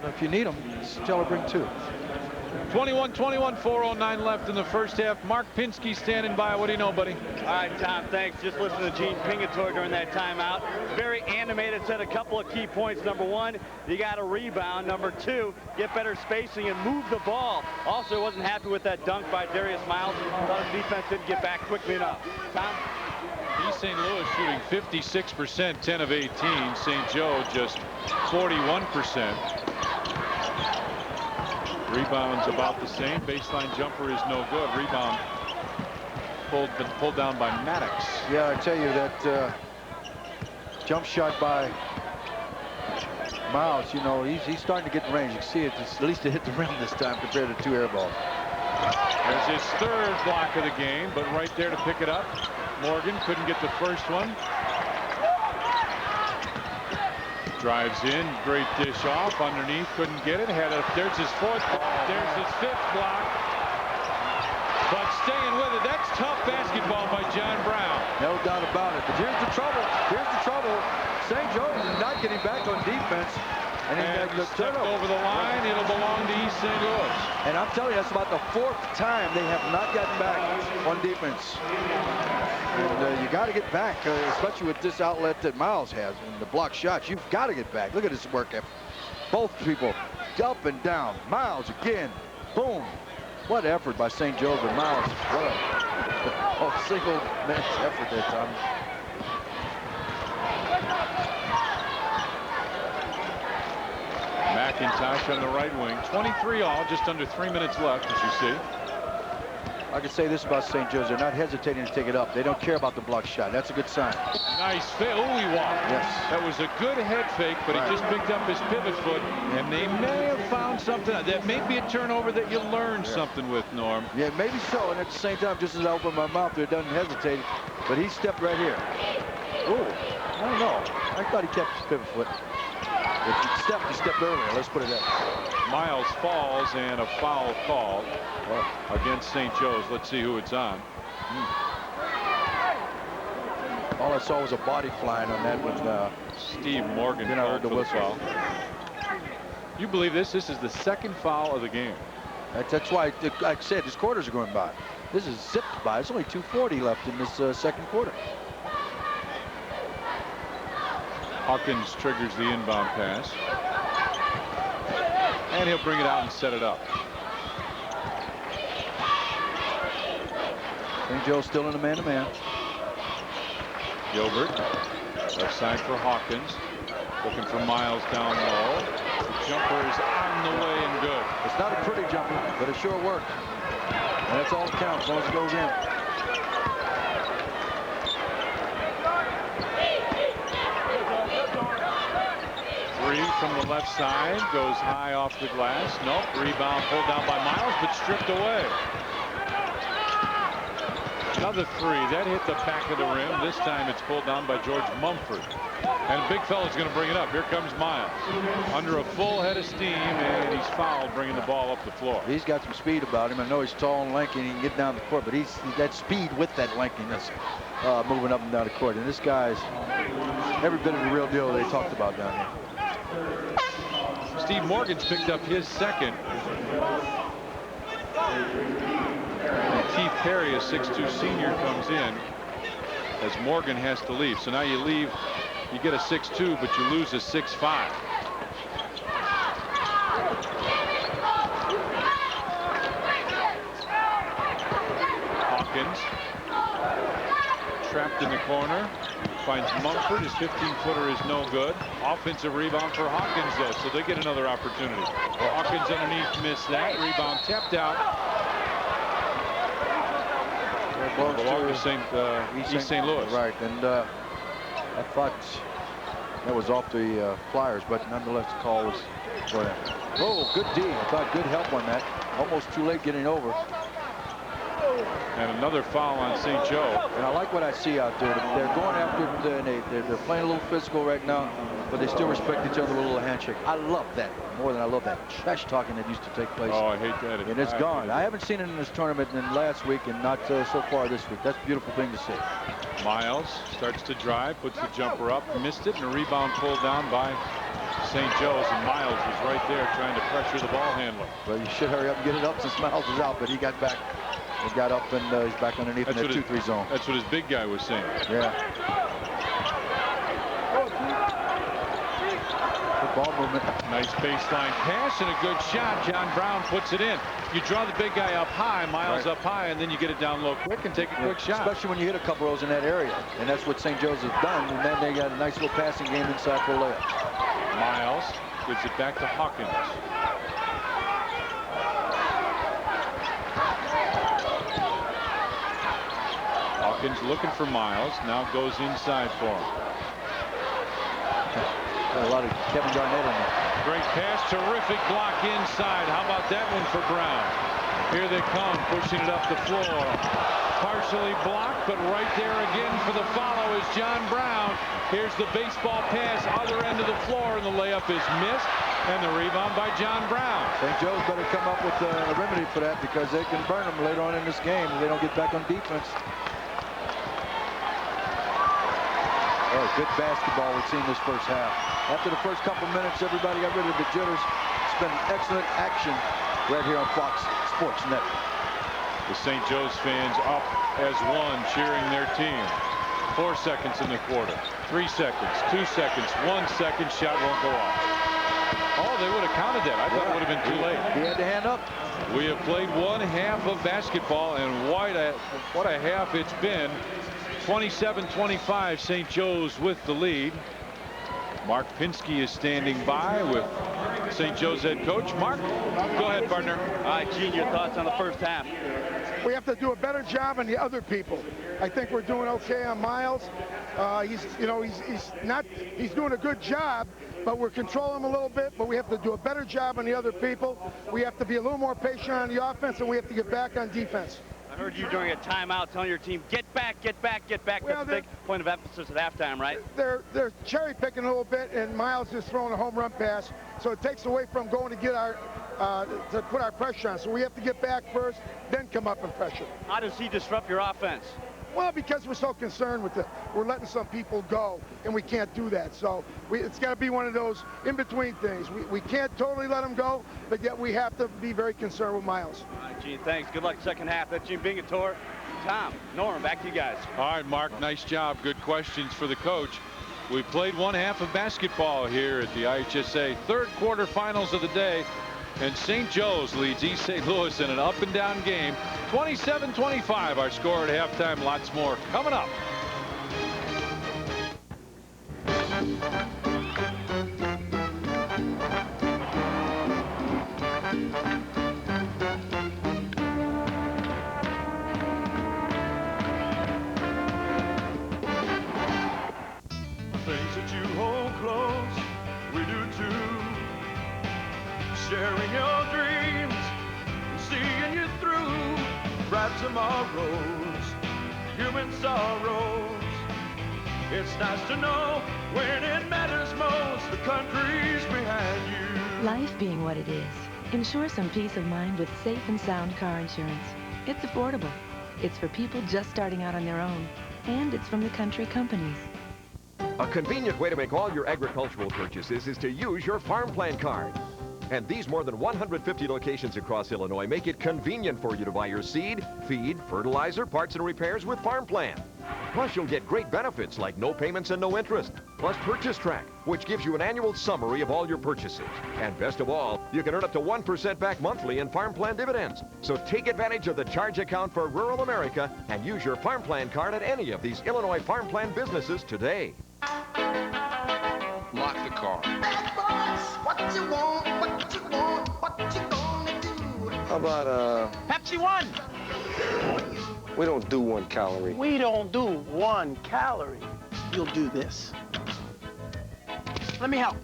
Speaker 5: Well, if you need them, tell her bring two.
Speaker 4: 21-21, 4:09 left in the first half. Mark Pinsky standing by. What do you know, buddy?
Speaker 21: All right, Tom, thanks. Just listening to Gene Pingatore during that timeout. Very animated, said a couple of key points. Number one, you got to rebound. Number two, get better spacing and move the ball. Also, wasn't happy with that dunk by Darius Miles. Thought his defense didn't get back quickly enough. Tom?
Speaker 4: East St. Louis shooting 56%, 10 of 18. St. Joe just 41%. Rebounds about the same. Baseline jumper is no good. Rebound pulled down by Maddox.
Speaker 5: Yeah, I tell you that jump shot by Miles, you know, he's starting to get in range. You can see it, at least it hit the rim this time compared to two air balls.
Speaker 4: There's his third block of the game, but right there to pick it up. Morgan couldn't get the first one. Drives in, great dish off, underneath, couldn't get it. There's his fourth block, there's his fifth block. But staying with it, that's tough basketball by John Brown.
Speaker 5: No doubt about it. But here's the trouble. St. Joe is not getting back on defense. And
Speaker 4: he stepped over the line. It'll belong to East St. Louis.
Speaker 5: And I'm telling you, that's about the fourth time they have not gotten back on defense. And you got to get back, especially with this outlet that Miles has and the block shots. You've got to get back. Look at this work effort. Both people up and down. Miles again. Boom. What effort by St. Joe and Miles. What a single man's effort there, Tom.
Speaker 4: McIntyre McIntosh on the right wing. 23 all, just under 3 minutes left, as you see.
Speaker 5: I can say this about St. Joe's. They're not hesitating to take it up. They don't care about the block shot. That's a good sign.
Speaker 4: Nice fake. Oh, he walked.
Speaker 5: Yes.
Speaker 4: That was a good head fake, but he just picked up his pivot foot, and they may have found something. That may be a turnover that you learn something with, Norm.
Speaker 5: Yeah, maybe so. And at the same time, just as I open my mouth there, it doesn't hesitate. But he stepped right here. Oh, I don't know. I thought he kept his pivot foot. If he stepped earlier. Let's put it that way.
Speaker 4: Miles falls and a foul called against St. Joe's. Let's see who it's on.
Speaker 5: All I saw was a body flying on that when
Speaker 4: Steve Morgan
Speaker 5: then I heard the
Speaker 4: called
Speaker 5: whistle.
Speaker 4: foul. You believe this? This is the second foul of the game.
Speaker 5: That's why, like I said, these quarters are going by. This is zipped by. There's only 2:40 left in this second quarter.
Speaker 4: Hawkins triggers the inbound pass. And he'll bring it out and set it up.
Speaker 5: St. Joe's still in the man-to-man.
Speaker 4: Gilbert, left side for Hawkins. Looking for Miles down low. The jumper is on the way and good.
Speaker 5: It's not a pretty jumper, but it sure worked. And that's all that counts, as long as it goes in.
Speaker 4: Three from the left side, goes high off the glass. Nope, rebound pulled down by Miles, but stripped away. Another three, that hit the back of the rim. This time it's pulled down by George Mumford. And a big fella's going to bring it up. Here comes Miles. Under a full head of steam, and he's fouled, bringing the ball up the floor.
Speaker 5: He's got some speed about him. I know he's tall and lanky and he can get down the court, but he's that speed with that lankiness moving up and down the court. And this guy's every bit of the real deal they talked about down here.
Speaker 4: Steve Morgan's picked up his second. And Keith Perry, a 6'2" senior, comes in as Morgan has to leave. So now you leave, you get a 6'2", but you lose a 6'5". Hawkins trapped in the corner. Finds Mumford. His 15-footer is no good. Offensive rebound for Hawkins, though, so they get another opportunity. Hawkins underneath missed that. Rebound tapped out. Belonged to East St. Louis.
Speaker 5: Right, and I thought that was off the Flyers, but nonetheless the call was for them. Oh, good D. I thought good help on that. Almost too late getting over.
Speaker 4: And another foul on St. Joe.
Speaker 5: And I like what I see out there. They're going after it, and they're playing a little physical right now, but they still respect each other with a little handshake. I love that more than I love that trash talking that used to take place.
Speaker 4: Oh, I hate that.
Speaker 5: And it's gone. I haven't seen it in this tournament in last week and not so far this week. That's a beautiful thing to see.
Speaker 4: Miles starts to drive, puts the jumper up, missed it, and a rebound pulled down by St. Joe's, and Miles was right there trying to pressure the ball handler.
Speaker 5: Well, you should hurry up and get it up since Miles is out, but he got back. He got up and he's back underneath in that 2-3 zone.
Speaker 4: That's what his big guy was saying.
Speaker 5: Yeah. Good ball movement.
Speaker 4: Nice baseline pass and a good shot. John Brown puts it in. You draw the big guy up high, Miles up high, and then you get it down low quick and take a quick shot.
Speaker 5: Especially when you hit a couple rows in that area. And that's what St. Joe's has done. And then they got a nice little passing game inside for a layup.
Speaker 4: Miles gives it back to Hawkins. Hawkins looking for Miles, now goes inside for him.
Speaker 5: Got a lot of Kevin Garnett in there.
Speaker 4: Great pass, terrific block inside. How about that one for Brown? Here they come, pushing it up the floor. Partially blocked, but right there again for the follow is John Brown. Here's the baseball pass, other end of the floor, and the layup is missed. And the rebound by John Brown.
Speaker 5: St. Joe's better come up with a remedy for that because they can burn them later on in this game if they don't get back on defense. Oh, good basketball we've seen this first half. After the first couple minutes, everybody got rid of the jitters. It's been excellent action right here on Fox Sports Net.
Speaker 4: The St. Joe's fans up as one, cheering their team. 4 seconds in the quarter. 3 seconds, 2 seconds, 1 second, shot won't go off. Oh, they would have counted that. I thought it would have been too late.
Speaker 5: He had to hand up.
Speaker 4: We have played one half of basketball, and what a half it's been. 27-25, St. Joe's with the lead. Mark Pinsky is standing by with St. Joe's head coach. Mark, go ahead, partner.
Speaker 21: All right, Gene, your thoughts on the first half?
Speaker 1: We have to do a better job on the other people. I think we're doing okay on Miles. He's doing a good job, but we're controlling him a little bit, but we have to do a better job on the other people. We have to be a little more patient on the offense, and we have to get back on defense.
Speaker 21: I heard you during a timeout telling your team, get back, get back, get back.
Speaker 1: Well,
Speaker 21: that's a big point of emphasis at halftime, right?
Speaker 1: They're cherry picking a little bit, and Miles is throwing a home run pass, so it takes away from going to get our to put our pressure on. So we have to get back first, then come up and pressure.
Speaker 21: How does he disrupt your offense?
Speaker 1: Well, because we're so concerned with it. We're letting some people go, and we can't do that. So it's got to be one of those in-between things. We can't totally let them go, but yet we have to be very concerned with Miles.
Speaker 21: All right, Gene, thanks. Good luck second half. That's Gene Pingatore. Tom, Norm, back to you guys.
Speaker 4: All right, Mark, nice job. Good questions for the coach. We played one half of basketball here at the IHSA third quarterfinals of the day. And St. Joe's leads East St. Louis in an up-and-down game. 27-25, our score at halftime. Lots more coming up.
Speaker 6: Things that you hold close, we do too. Sharing your dreams, seeing you through. Bright tomorrows, human sorrows. It's nice to know when it matters most, the country's behind you.
Speaker 7: Life being what it is, ensure some peace of mind with safe and sound car insurance. It's affordable. It's for people just starting out on their own. And it's from the country companies.
Speaker 13: A convenient way to make all your agricultural purchases is to use your Farm Plan card. And these more than 150 locations across Illinois make it convenient for you to buy your seed, feed, fertilizer, parts and repairs with Farm Plan. Plus, you'll get great benefits like no payments and no interest, plus Purchase Track, which gives you an annual summary of all your purchases. And best of all, you can earn up to 1% back monthly in Farm Plan dividends. So take advantage of the charge account for rural America and use your Farm Plan card at any of these Illinois Farm Plan businesses today.
Speaker 12: Lock the car.
Speaker 11: What you want, what you want, what you gonna do?
Speaker 15: How about,
Speaker 11: Pepsi One!
Speaker 15: we don't do 1 calorie.
Speaker 11: We don't do 1 calorie. You'll do this. Let me help.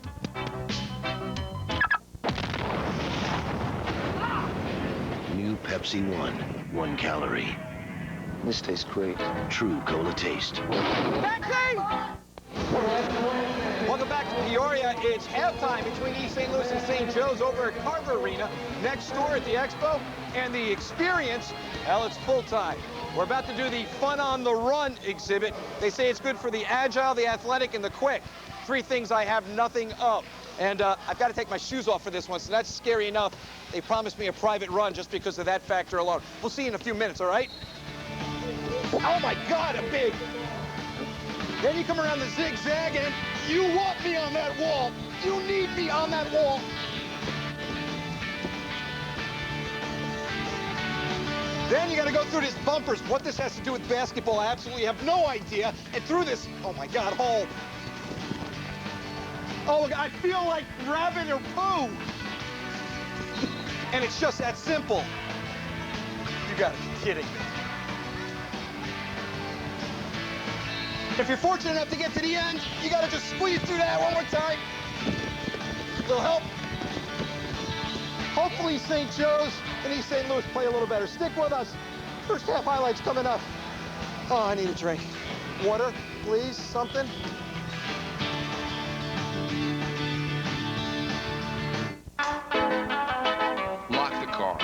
Speaker 16: New Pepsi One, 1 calorie.
Speaker 15: This tastes great.
Speaker 16: True cola taste.
Speaker 22: Welcome back to Peoria. It's halftime between East St. Louis and St. Joe's over at Carver Arena, next door at the Expo. And the experience, well, it's full time. We're about to do the Fun on the Run exhibit. They say it's good for the agile, the athletic, and the quick. 3 things I have nothing of. And I've got to take my shoes off for this one, so that's scary enough. They promised me a private run just because of that factor alone. We'll see you in a few minutes, all right? Oh, my God, a big. Then you come around the zigzag, and you want me on that wall. You need me on that wall. Then you got to go through these bumpers. What this has to do with basketball, I absolutely have no idea. And through this, oh my God, hole. Oh, I feel like rabbit or poo. And it's just that simple. You got to be kidding me. If you're fortunate enough to get to the end, you got to just squeeze through that one more time. It'll help. Hopefully St. Joe's and East St. Louis play a little better. Stick with us. First half highlights coming up. Oh, I need a drink. Water, please, something.
Speaker 12: Lock the car.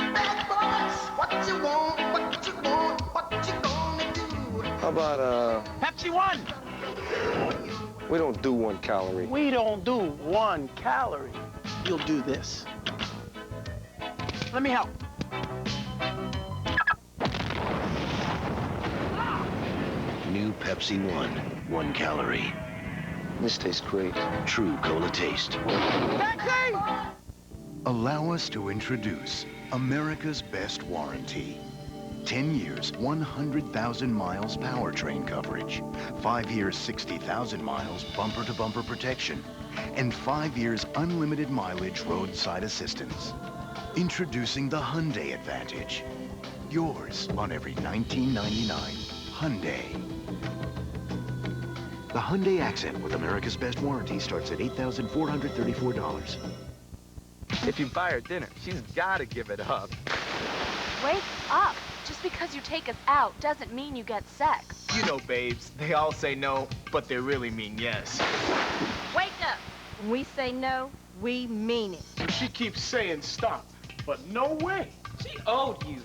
Speaker 11: What you want, what you want, what you gonna do?
Speaker 15: How about,
Speaker 11: Pepsi One!
Speaker 15: we don't do 1 calorie.
Speaker 11: We don't do 1 calorie. You'll do this. Let me help.
Speaker 16: New Pepsi One, 1 calorie.
Speaker 15: This tastes great.
Speaker 16: True cola taste.
Speaker 19: Allow us to introduce America's best warranty.
Speaker 14: 10 years, 100,000 miles powertrain coverage. 5 years, 60,000 miles bumper-to-bumper protection. And 5 years unlimited mileage roadside assistance. Introducing the Hyundai Advantage. Yours on every $19.99 Hyundai.
Speaker 16: The Hyundai Accent with America's best warranty starts at $8,434.
Speaker 2: If you buy her dinner, she's gotta give it up.
Speaker 8: Wake up! Just because you take us out doesn't mean you get sex.
Speaker 2: You know, babes, they all say no, but they really mean yes.
Speaker 8: Wake up! When we say no, we mean it.
Speaker 11: She keeps saying stop, but no way. She owed you.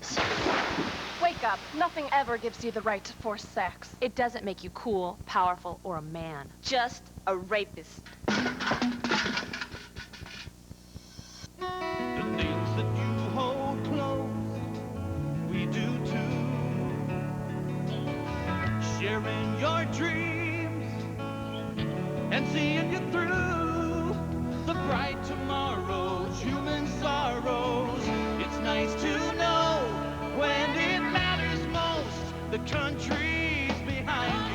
Speaker 8: Wake up. Nothing ever gives you the right to force sex. It doesn't make you cool, powerful, or a man. Just a rapist.
Speaker 6: The things that you hold close, we do too. Sharing your dreams and seeing you through the bright tomorrows, human sorrows. It's nice to know when it matters most, the country's behind you.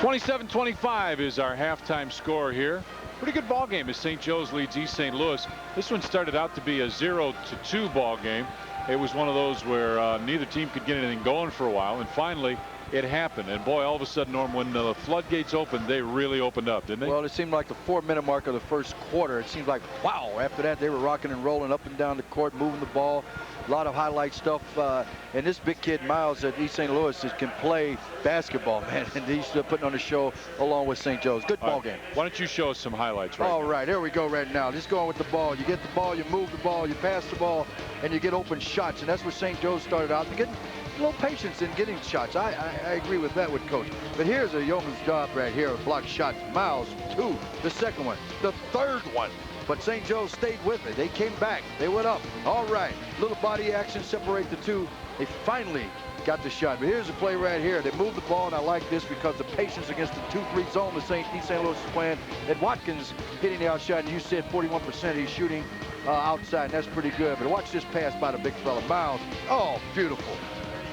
Speaker 4: 27-25 is our halftime score here. Pretty good ball game as St. Joe's leads East St. Louis. This one started out to be a 0-2 ball game. It was one of those where neither team could get anything going for a while, and finally it happened. And boy, all of a sudden, Norm, when the floodgates opened, they really opened up, didn't they?
Speaker 5: Well, it seemed like the 4-minute mark of the first quarter. It seemed like, wow, after that they were rocking and rolling up and down the court, moving the ball. A lot of highlight stuff. And this big kid, Miles, at East St. Louis, can play basketball, man. And he's putting on a show along with St. Joe's. Good ball game.
Speaker 4: Why don't you show us some highlights right
Speaker 5: All
Speaker 4: now?
Speaker 5: right, here we go right now. Just going with the ball. You get the ball, you move the ball, you pass the ball, and you get open shots. And that's where St. Joe's started out. They're getting a little patience in getting shots. I agree with that with Coach. But here's a yeoman's job right here. Block shots. Miles, 2. The second one. The third one. But St. Joe's stayed with it. They came back. They went up. All right. Little body action separate the two. They finally got the shot. But here's the play right here. They moved the ball, and I like this because the patience against the 2-3 zone the East St. Louis is playing. And Watkins hitting the outshot, and you said 41% he's shooting outside, and that's pretty good. But watch this pass by the big fella. Miles. Oh, beautiful.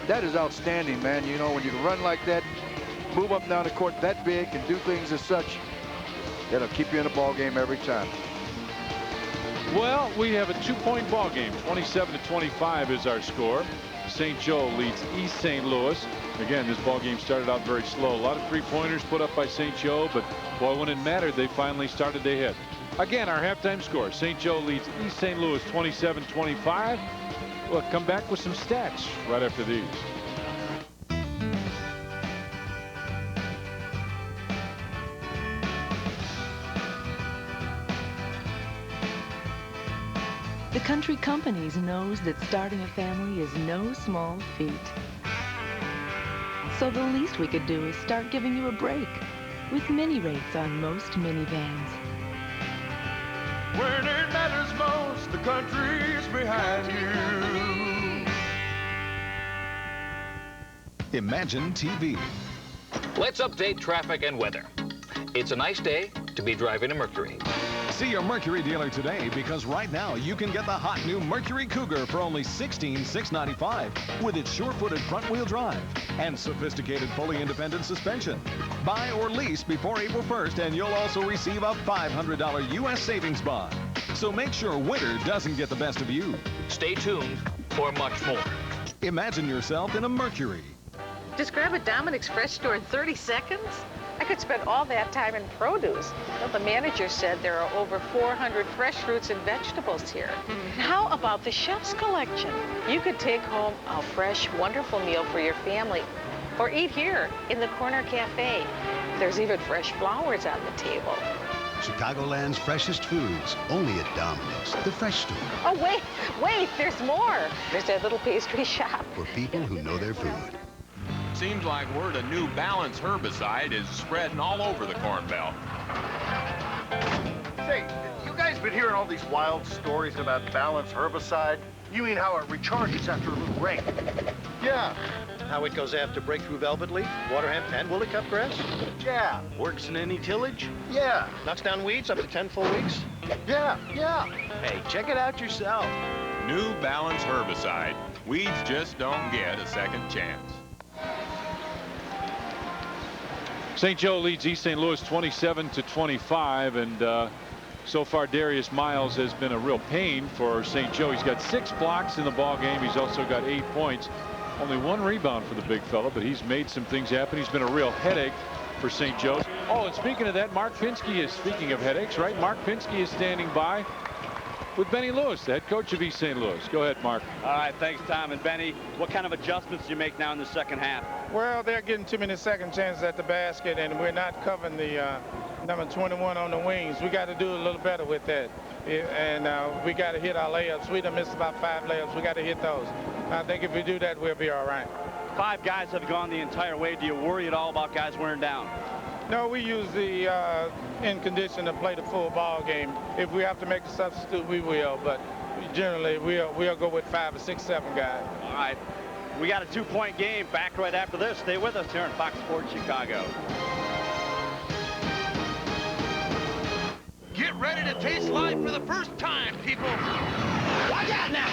Speaker 5: That is outstanding, man. You know, when you can run like that, move up and down the court that big, and do things as such, that'll keep you in a ball game every time.
Speaker 4: Well, we have a 2-point ball game. 27-25 is our score. St. Joe leads East St. Louis. Again, this ball game started out very slow. A lot of three-pointers put up by St. Joe, but boy, when it mattered, they finally started to hit. Again, our halftime score. St. Joe leads East St. Louis 27-25. We'll come back with some stats right after these.
Speaker 7: The Country Companies knows that starting a family is no small feat. So the least we could do is start giving you a break with mini rates on most minivans.
Speaker 6: When it matters most, the country's behind you.
Speaker 3: Imagine TV.
Speaker 23: Let's update traffic and weather. It's a nice day to be driving a Mercury.
Speaker 3: See your Mercury dealer today because right now you can get the hot new Mercury Cougar for only $16,695 with its sure-footed front-wheel drive and sophisticated fully independent suspension. Buy or lease before April 1st and you'll also receive a $500 U.S. savings bond. So make sure winter doesn't get the best of you.
Speaker 23: Stay tuned for much more.
Speaker 3: Imagine yourself in a Mercury.
Speaker 18: Just grab a Dominic's Fresh Store in 30 seconds? I could spend all that time in produce. Well, the manager said there are over 400 fresh fruits and vegetables here. How about the chef's collection? You could take home a fresh, wonderful meal for your family or eat here in the Corner Cafe. There's even fresh flowers on the table.
Speaker 19: Chicagoland's freshest foods, only at Dominic's, the Fresh Store.
Speaker 18: Oh, wait, there's more. There's that little pastry shop.
Speaker 19: For people who know their food.
Speaker 24: Seems like word a new Balance herbicide is spreading all over the Corn Belt.
Speaker 25: Say, you guys been hearing all these wild stories about Balance herbicide?
Speaker 9: You mean how it recharges after a little rain?
Speaker 10: Yeah. How it goes after breakthrough velvet leaf, water hemp, and woolly cup grass?
Speaker 9: Yeah.
Speaker 10: Works in any tillage?
Speaker 9: Yeah.
Speaker 10: Knocks down weeds up to 10 full weeks?
Speaker 9: Yeah.
Speaker 10: Hey, check it out yourself.
Speaker 24: New Balance herbicide. Weeds just don't get a second chance.
Speaker 4: St. Joe leads East St. Louis 27-25, and so far Darius Miles has been a real pain for St. Joe. He's got 6 blocks in the ball game. He's also got 8 points. Only 1 rebound for the big fella, but he's made some things happen. He's been a real headache for St. Joe's. Oh, and speaking of that, Mark Pinsky is, speaking of headaches, right? Mark Pinsky is standing by with Benny Lewis, the head coach of East St. Louis. Go ahead, Mark.
Speaker 21: All right, thanks, Tom. And Benny, what kind of adjustments do you make now in the second half?
Speaker 17: Well, they're getting too many second chances at the basket, and we're not covering the number 21 on the wings. We got to do a little better with that. And we got to hit our layups. We done missed about 5 layups. We got to hit those. I think if we do that, we'll be all right.
Speaker 21: 5 guys have gone the entire way. Do you worry at all about guys wearing down?
Speaker 17: No, we usually in condition to play the full ball game. If we have to make a substitute, we will. But generally, we'll go with 5 or 6, 7 guys.
Speaker 21: All right. We got a 2-point game. Back right after this. Stay with us here on Fox Sports Chicago.
Speaker 11: Get ready to taste life for the first time, people. Watch out now.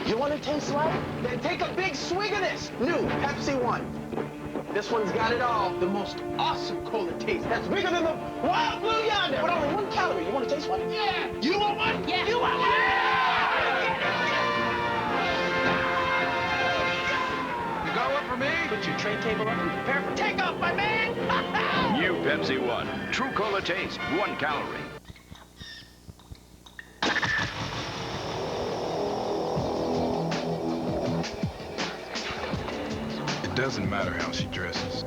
Speaker 20: You want to taste life? Then take a big swig of this new Pepsi One. This one's got it all. The most awesome cola taste. That's bigger than the Wild Blue Yonder. But only 1 calorie. You want to taste one? Yeah. You want one? Yeah. You want one?
Speaker 11: You got one for me?
Speaker 20: Put your tray table up and prepare for takeoff, my man.
Speaker 12: New Pepsi One. True cola taste. 1 calorie.
Speaker 25: It doesn't matter how she dresses,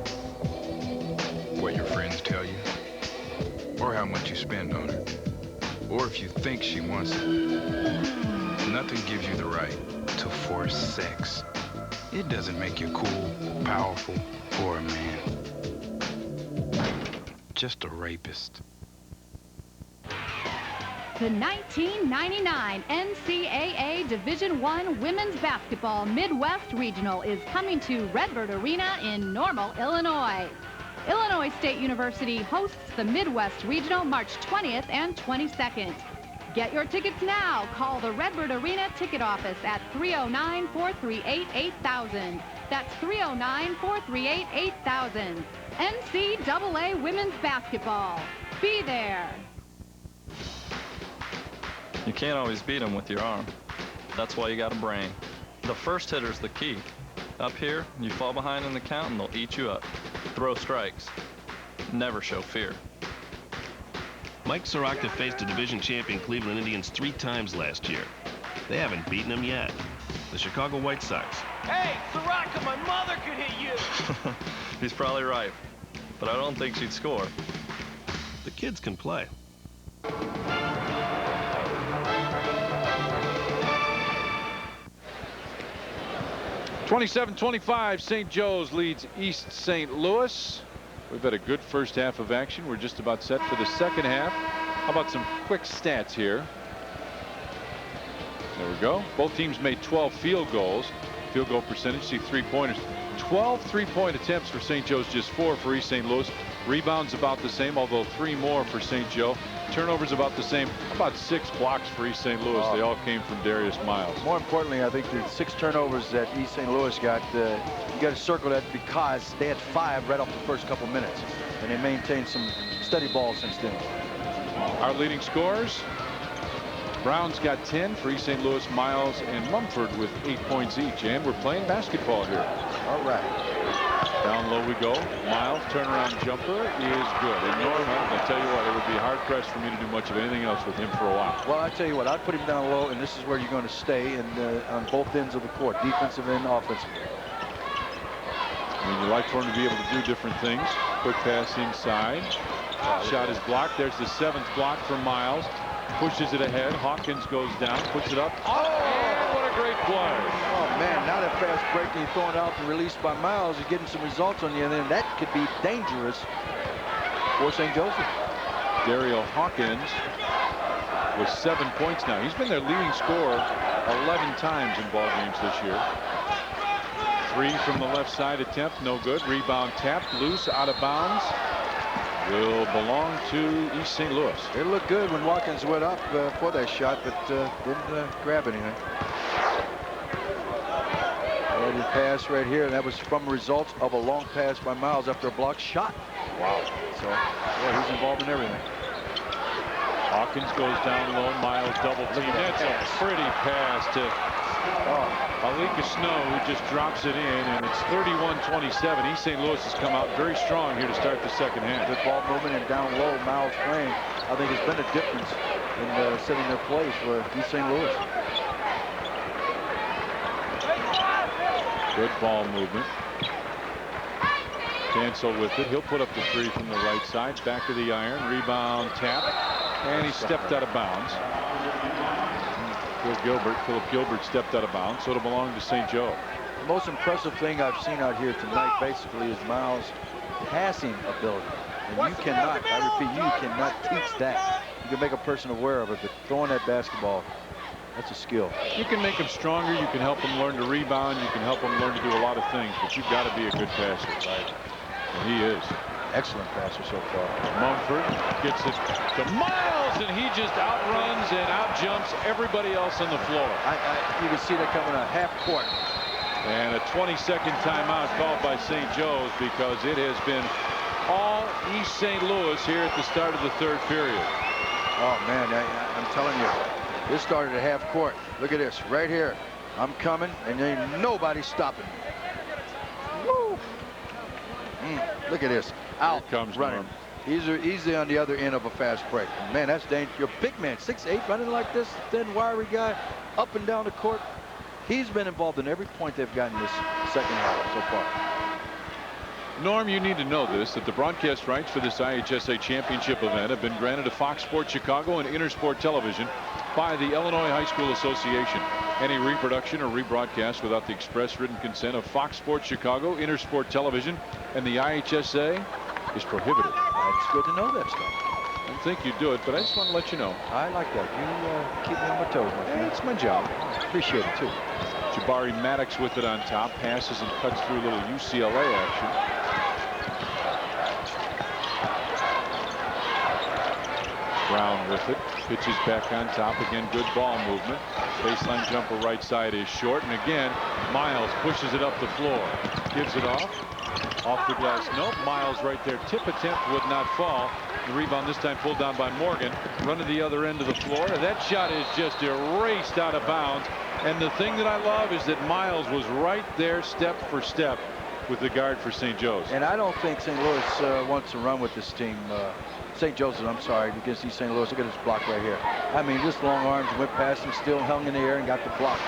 Speaker 25: what your friends tell you, or how much you spend on her, or if you think she wants it. Nothing gives you the right to force sex. It doesn't make you cool, powerful, or a man. Just a rapist.
Speaker 26: The 1999 NCAA Division I Women's Basketball Midwest Regional is coming to Redbird Arena in Normal, Illinois. Illinois State University hosts the Midwest Regional March 20th and 22nd. Get your tickets now. Call the Redbird Arena ticket office at 309-438-8000. That's 309-438-8000. NCAA Women's Basketball. Be there.
Speaker 2: You can't always beat them with your arm. That's why you got a brain. The first hitter's the key. Up here, you fall behind in the count and they'll eat you up. Throw strikes. Never show fear.
Speaker 27: Mike Sorocta faced a division champion Cleveland Indians 3 times last year. They haven't beaten him yet. The Chicago White Sox.
Speaker 11: Hey, Sorocta, my mother could hit you.
Speaker 2: He's probably right, but I don't think she'd score.
Speaker 27: The kids can play.
Speaker 4: 27-25, St. Joe's leads East St. Louis. We've had a good first half of action. We're just about set for the second half. How about some quick stats here? There we go. Both teams made 12 field goals. Field goal percentage, see 3-pointers. 12 3-point attempts for St. Joe's, just 4 for East St. Louis. Rebounds about the same, although 3 more for St. Joe. Turnovers about the same. About 6 blocks for East St. Louis. They all came from Darius Miles.
Speaker 5: More importantly, I think the 6 turnovers that East St. Louis got, you got to circle that because they had 5 right off the first couple minutes. And they maintained some steady ball since then.
Speaker 4: Our leading scorers. Brown's got 10 for East St. Louis, Miles and Mumford with 8 points each. And we're playing basketball here.
Speaker 5: All right.
Speaker 4: Down low we go. Miles, turnaround jumper is good. And Norm, I'll tell you what, it would be hard-pressed for me to do much of anything else with him for a while.
Speaker 5: Well, I tell you what, I'd put him down low, and this is where you're going to stay on both ends of the court, defensive and offensive.
Speaker 4: I mean, you like for him to be able to do different things. Quick pass inside. Shot is blocked. There's the 7th block for Miles. Pushes it ahead. Hawkins goes down, puts it up. Oh, and what a great play.
Speaker 5: Oh, man, now that fast break and you're throwing out and released by Miles, you're getting some results on you, and then that could be dangerous for St. Joseph.
Speaker 4: Dario Hawkins with 7 points now. He's been their leading scorer 11 times in ball games this year. 3 from the left side attempt, no good. Rebound tapped, loose, out of bounds. Will belong to East St. Louis.
Speaker 5: It looked good when Watkins went up for that shot, but didn't grab anything. Early pass right here, and that was from results of a long pass by Miles after a blocked shot. Wow. So, yeah, he's involved in everything.
Speaker 4: Hawkins goes down low. Miles double team. That's a pretty pass to Alika Snow, who just drops it in, and it's 31-27. East St. Louis has come out very strong here to start the second half.
Speaker 5: Good ball movement and down low. Miles playing, I think, has been a difference in setting their plays for East St. Louis.
Speaker 4: Good ball movement. Cancel with it. He'll put up the 3 from the right side. Back of the iron. Rebound tap. And he stepped out of bounds. Philip Gilbert stepped out of bounds, so it'll belong to St. Joe.
Speaker 5: The most impressive thing I've seen out here tonight basically is Miles' passing ability. And you cannot, I repeat, you cannot teach that. You can make a person aware of it, but throwing that basketball, that's a skill.
Speaker 4: You can make him stronger. You can help him learn to rebound. You can help him learn to do a lot of things, but you've got to be a good passer. Right. And he is.
Speaker 5: Excellent passer so far.
Speaker 4: Mumford gets it to Miles, and he just outruns and outjumps everybody else on the floor.
Speaker 5: You can see that coming out half court.
Speaker 4: And a 20-second timeout called by St. Joe's because it has been all East St. Louis here at the start of the third period.
Speaker 5: Oh, man, I'm telling you, this started at half court. Look at this right here. I'm coming, and there ain't nobody stopping me. Woo! Look at this. Out
Speaker 4: comes
Speaker 5: running. He's easily on the other end of a fast break. Man, that's dangerous. Your big man, 6'8", running like this, thin, wiry guy, up and down the court. He's been involved in every point they've gotten this second half so far.
Speaker 4: Norm, you need to know this, that the broadcast rights for this IHSA championship event have been granted to Fox Sports Chicago and Intersport Television by the Illinois High School Association. Any reproduction or rebroadcast without the express written consent of Fox Sports Chicago, Intersport Television, and the IHSA is prohibited.
Speaker 5: It's good to know that stuff.
Speaker 4: I don't think you do it, but I just want to let you know.
Speaker 5: I like that. You keep me on my toes, my friend.
Speaker 4: It's my job.
Speaker 5: Appreciate it, too.
Speaker 4: Jabari Maddox with it on top. Passes and cuts through a little UCLA action. Brown with it. Pitches back on top. Again, good ball movement. Baseline jumper right side is short. And again, Miles pushes it up the floor. Gives it off. Off the glass. Nope. Miles right there. Tip attempt would not fall. The rebound this time pulled down by Morgan. Run to the other end of the floor. That shot is just erased out of bounds. And the thing that I love is that Miles was right there step for step with the guard for St. Joe's.
Speaker 5: And I don't think St. Louis wants to run with this team. St. Joseph, I'm sorry, against East St. Louis. Look at this block right here. I mean, just long arms, went past him, still hung in the air and got the block.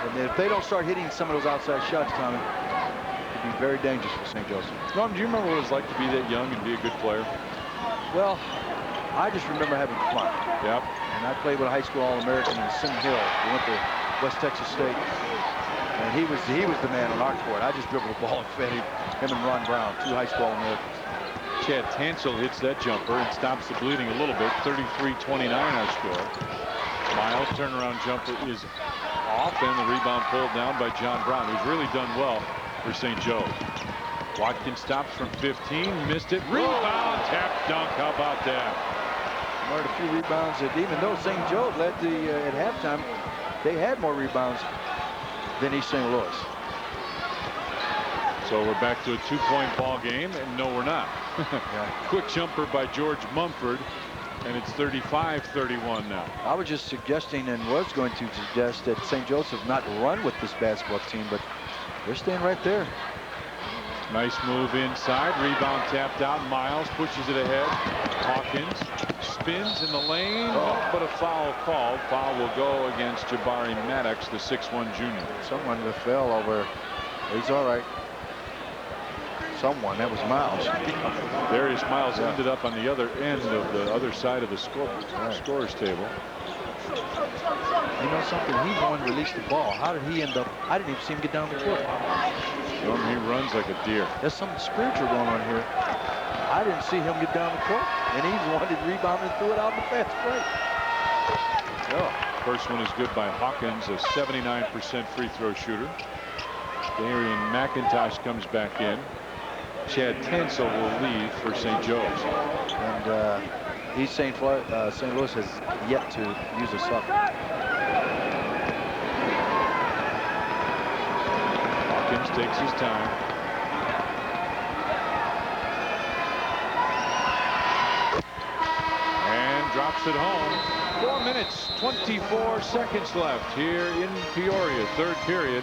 Speaker 5: And if they don't start hitting some of those outside shots, Tommy, it could be very dangerous for St. Joseph.
Speaker 4: Norm, do you remember what it was like to be that young and be a good player?
Speaker 5: Well, I just remember having fun.
Speaker 4: Yep.
Speaker 5: And I played with a high school All-American in Sim Hill. We went to West Texas State. And he was the man on our court. I just dribbled the ball and fed him and Ron Brown, 2 high school All-Americans.
Speaker 4: Chad Tansel hits that jumper and stops the bleeding a little bit. 33-29 our score. Miles' turnaround jumper is off, and the rebound pulled down by John Brown, who's really done well for St. Joe. Watkins stops from 15, missed it. Rebound, tap, dunk. How about that?
Speaker 5: More than a few rebounds. And even though St. Joe led at halftime, they had more rebounds than East St. Louis.
Speaker 4: So we're back to a 2-point ball game, and no, we're not. Quick jumper by George Mumford, and it's 35-31 now.
Speaker 5: I was just suggesting and was going to suggest that St. Joseph not run with this basketball team, but they're staying right there.
Speaker 4: Nice move inside. Rebound tapped out. Miles pushes it ahead. Hawkins spins in the lane, but a foul called. Foul will go against Jabari Maddox, the 6'1" junior.
Speaker 5: Someone fell over. He's all right. Someone, that was Miles.
Speaker 4: Darius Miles ended up on the other end of the other side of the scorer's table.
Speaker 5: You know something? He's the one who released the ball. How did he end up? I didn't even see him get down the court.
Speaker 4: He runs like a deer.
Speaker 5: There's something spiritual going on here. I didn't see him get down the court, and he's the one that rebounded and threw it out in the fast break.
Speaker 1: First one is good by Hawkins, a 79% free throw shooter. Darian McIntosh comes back in. Chad Tansel will leave for St. Joe's.
Speaker 5: And East St. Louis has yet to use a sub.
Speaker 1: Hawkins takes his time. And drops it home. 4 minutes, 24 seconds left here in Peoria, third period.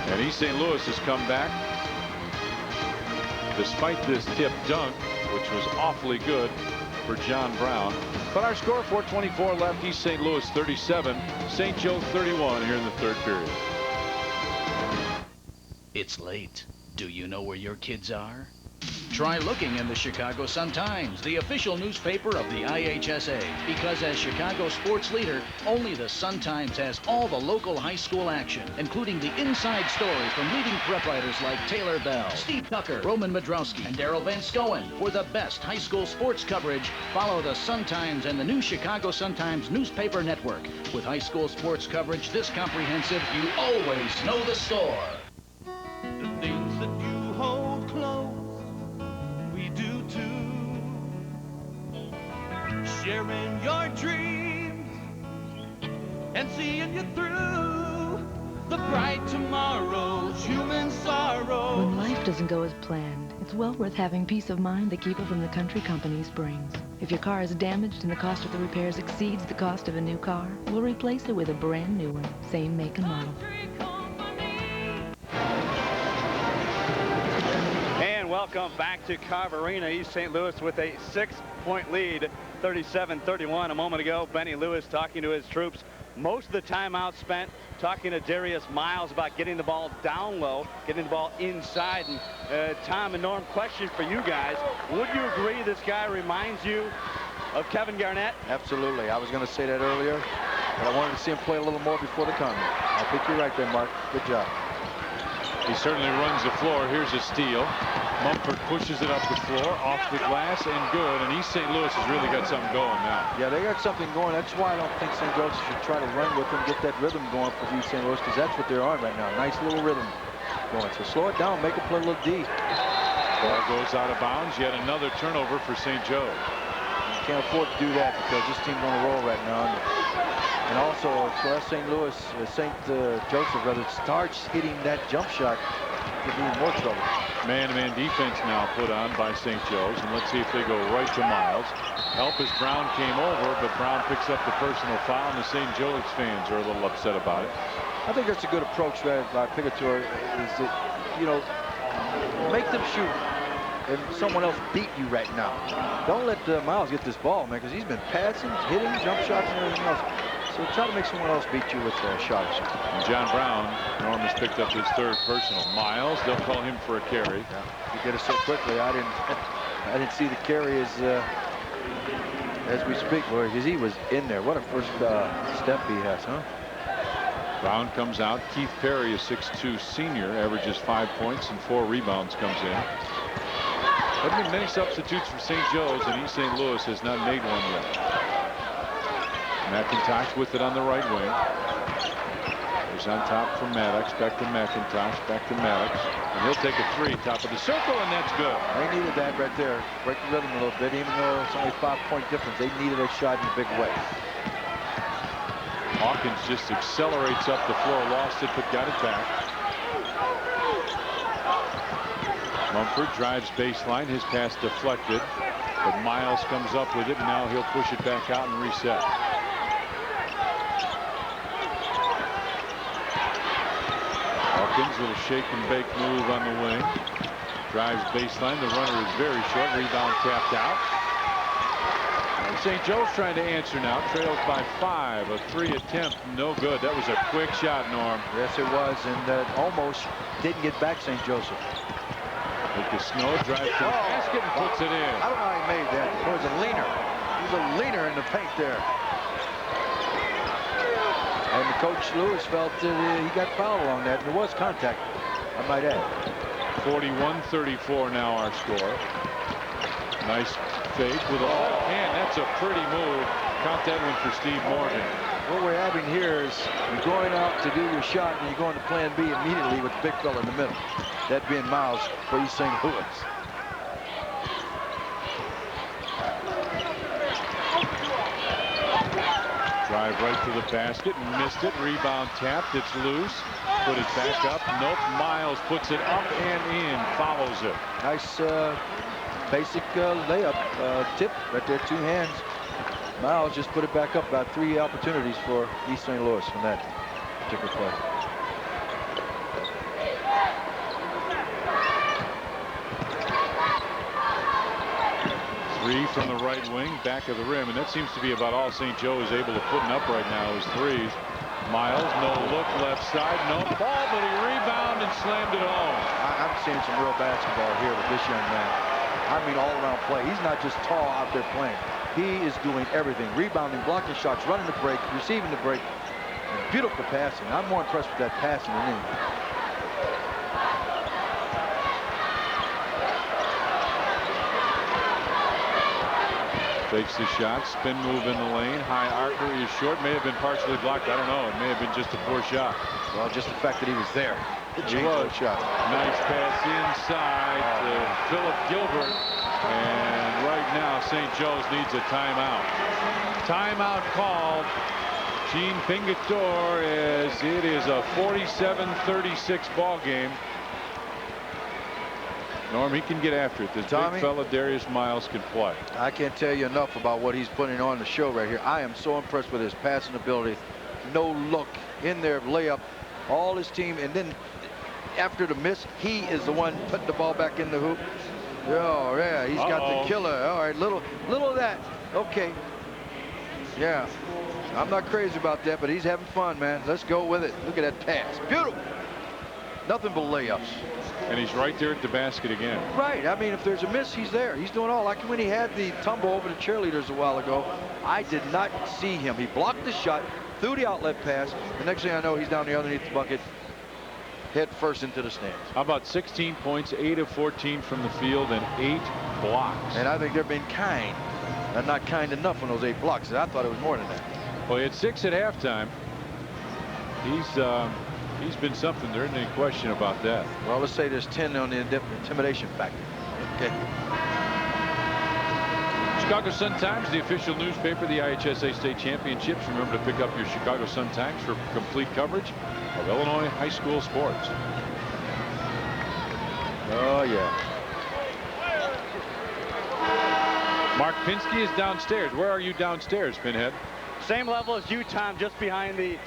Speaker 1: And East St. Louis has come back despite this tip dunk, which was awfully good for John Brown. But our score, 4:24 left, East St. Louis 37, St. Joe 31 here in the third period.
Speaker 8: It's late. Do you know where your kids are? Try looking in the Chicago Sun-Times, the official newspaper of the IHSA, because as Chicago sports leader, only the Sun-Times has all the local high school action, including the inside story from leading prep writers like Taylor Bell, Steve Tucker, Roman Madrowski, and Daryl Van Skoen. For the best high school sports coverage, follow the Sun-Times and the new Chicago Sun-Times newspaper network. With high school sports coverage this comprehensive, you always know the score.
Speaker 6: The things that you hold close, we do too. Sharing your dreams and seeing you through the bright tomorrows, human sorrows.
Speaker 7: When life doesn't go as planned, it's well worth having peace of mind the Keeper from the Country Companies brings. If your car is damaged and the cost of the repairs exceeds the cost of a new car, we'll replace it with a brand new one, same make and model.
Speaker 21: And welcome back to Carver Arena. East St. Louis with a 6-point lead, 37-31. A moment ago, Benny Lewis talking to his troops. Most of the time out spent talking to Darius Miles about getting the ball down low, getting the ball inside. And Tom and Norm, question for you guys. Would you agree this guy reminds you of Kevin Garnett?
Speaker 5: Absolutely. I was going to say that earlier, but I wanted to see him play a little more before the comment. I think you're right there, Mark. Good job.
Speaker 1: He certainly runs the floor. Here's a steal. Mumford pushes it up the floor, off the glass, and good. And East St. Louis has really got something going now.
Speaker 5: Yeah, they got something going. That's why I don't think St. Joseph should try to run with them, get that rhythm going for East St. Louis, because that's what they're on right now. Nice little rhythm going. So slow it down, make it play a little D.
Speaker 1: Ball goes out of bounds. Yet another turnover for St. Joe.
Speaker 5: You can't afford to do that because this team's on a roll right now. And also, for St. Louis, St. Joseph, rather, starts hitting that jump shot, could be more trouble.
Speaker 1: Man-to-man defense now put on by St. Joe's, and let's see if they go right to Miles. Help as Brown came over, but Brown picks up the personal foul, and the St. Joe's fans are a little upset about it.
Speaker 5: I think that's a good approach by Picator, is that, you know, make them shoot and someone else beat you right now. Don't let Miles get this ball, man, because he's been passing, hitting, jump shots, and everything else. So try to make someone else beat you with a shot or something.
Speaker 1: And John Brown, Norm has picked up his third personal. Miles, they'll call him for a carry.
Speaker 5: Yeah. He did it so quickly. I didn't see the carry as we speak, because he was in there. What a first step he has, huh?
Speaker 1: Brown comes out. Keith Perry, a 6'2 senior, averages 5 points and 4 rebounds, comes in. There have been many substitutes for St. Joe's, and East St. Louis has not made one yet. McIntosh with it on the right wing. He's on top for Maddox. Back to McIntosh. Back to Maddox. And he'll take a three. Top of the circle, and that's good.
Speaker 5: They needed that right there. Break the rhythm a little bit. Even though it's only a 5-point difference, they needed a shot in a big way.
Speaker 1: Hawkins just accelerates up the floor. Lost it, but got it back. Mumford drives baseline. His pass deflected. But Miles comes up with it, and now he'll push it back out and reset. Hawkins, little shake and bake move on the wing. Drives baseline. The runner is very short. Rebound tapped out. And St. Joe's trying to answer now. Trails by 5. A 3 attempt. No good. That was a quick shot, Norm.
Speaker 5: Yes, it was. And almost didn't get back St. Joseph.
Speaker 1: Lucas Snow drives to the basket and puts it in.
Speaker 5: I don't know how he made that. It was a leaner. He was a leaner in the paint there. And Coach Lewis felt that he got fouled along that. There was contact, I might add.
Speaker 1: 41-34 now our score. Nice fake with a left hand. That's a pretty move. count that one for Steve Morgan.
Speaker 5: What we're having here is you're going out to do your shot, and you're going to plan B immediately with the big fella in the middle. That being Miles for East St. Louis.
Speaker 1: Drive right to the basket, missed it. Rebound tapped. It's loose. Put it back up. Nope. Miles puts it up and in. Follows it.
Speaker 5: Nice basic layup tip right there. 2 hands. Miles just put it back up. About 3 opportunities for East St. Louis in that particular play.
Speaker 1: Three from the right wing, back of the rim, and that seems to be about all St. Joe is able to put up right now is threes. Miles, no look, left side, no ball, but he rebounded and slammed it home.
Speaker 5: I'm seeing some real basketball here with this young man. I mean, all-around play. He's not just tall out there playing. He is doing everything. Rebounding, blocking shots, running the break, receiving the break. And beautiful passing. I'm more impressed with that passing than anything.
Speaker 1: Fakes the shot, spin move in the lane. High archer is short. May have been partially blocked. I don't know. It may have been just a poor shot.
Speaker 5: Well, just the fact that he was there.
Speaker 1: He was.
Speaker 5: Shot.
Speaker 1: Nice pass inside to Philip Gilbert. And right now, St. Joe's needs a timeout. Timeout called. Gene Pingatore, as it is a 47-36 ball game. Norm, he can get after it. This big fella, Darius Miles, can play.
Speaker 5: I can't tell you enough about what he's putting on the show right here. I am so impressed with his passing ability. No look in there, layup, all his team. And then after the miss, he is the one putting the ball back in the hoop. Oh, yeah, he's got the killer. All right, little of that. Okay. Yeah, I'm not crazy about that, but he's having fun, man. Let's go with it. Look at that pass. Beautiful. Nothing but layups.
Speaker 1: And he's right there at the basket again.
Speaker 5: Right. I mean, if there's a miss, he's there. He's doing all. Like when he had the tumble over the cheerleaders a while ago, I did not see him. He blocked the shot, threw the outlet pass. The next thing I know, he's down there underneath the bucket, head first into the stands.
Speaker 1: How about 16 points, 8 of 14 from the field, and 8 blocks.
Speaker 5: And I think they're being kind. They're not kind enough on those 8 blocks. I thought it was more than that.
Speaker 1: Well, he had 6 at halftime. He's been something. There isn't any question about that.
Speaker 5: Well, let's say there's 10 on the intimidation factor. Okay.
Speaker 1: Chicago Sun-Times, the official newspaper of the IHSA State Championships. Remember to pick up your Chicago Sun-Times for complete coverage of Illinois high school sports.
Speaker 5: Oh, yeah.
Speaker 1: Mark Pinsky is downstairs. Where are you downstairs, Pinhead?
Speaker 21: Same level as you, Tom, just behind the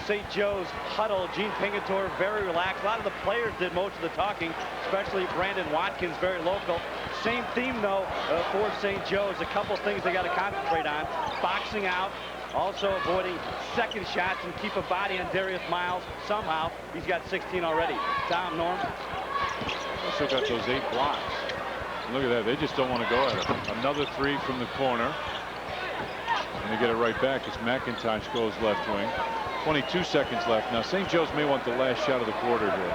Speaker 21: St. Joe's huddle. Gene Pingatore very relaxed. A lot of the players did most of the talking, especially Brandon Watkins, very local. Same theme, though, for St. Joe's. A couple things they got to concentrate on. Boxing out, also avoiding second shots, and keep a body on Darius Miles somehow. He's got 16 already. Tom, Norm?
Speaker 1: Also got those 8 blocks. Look at that. They just don't want to go at it. Another 3 from the corner. And they get it right back as McIntosh goes left wing. 22 seconds left. Now, St. Joe's may want the last shot of the quarter here.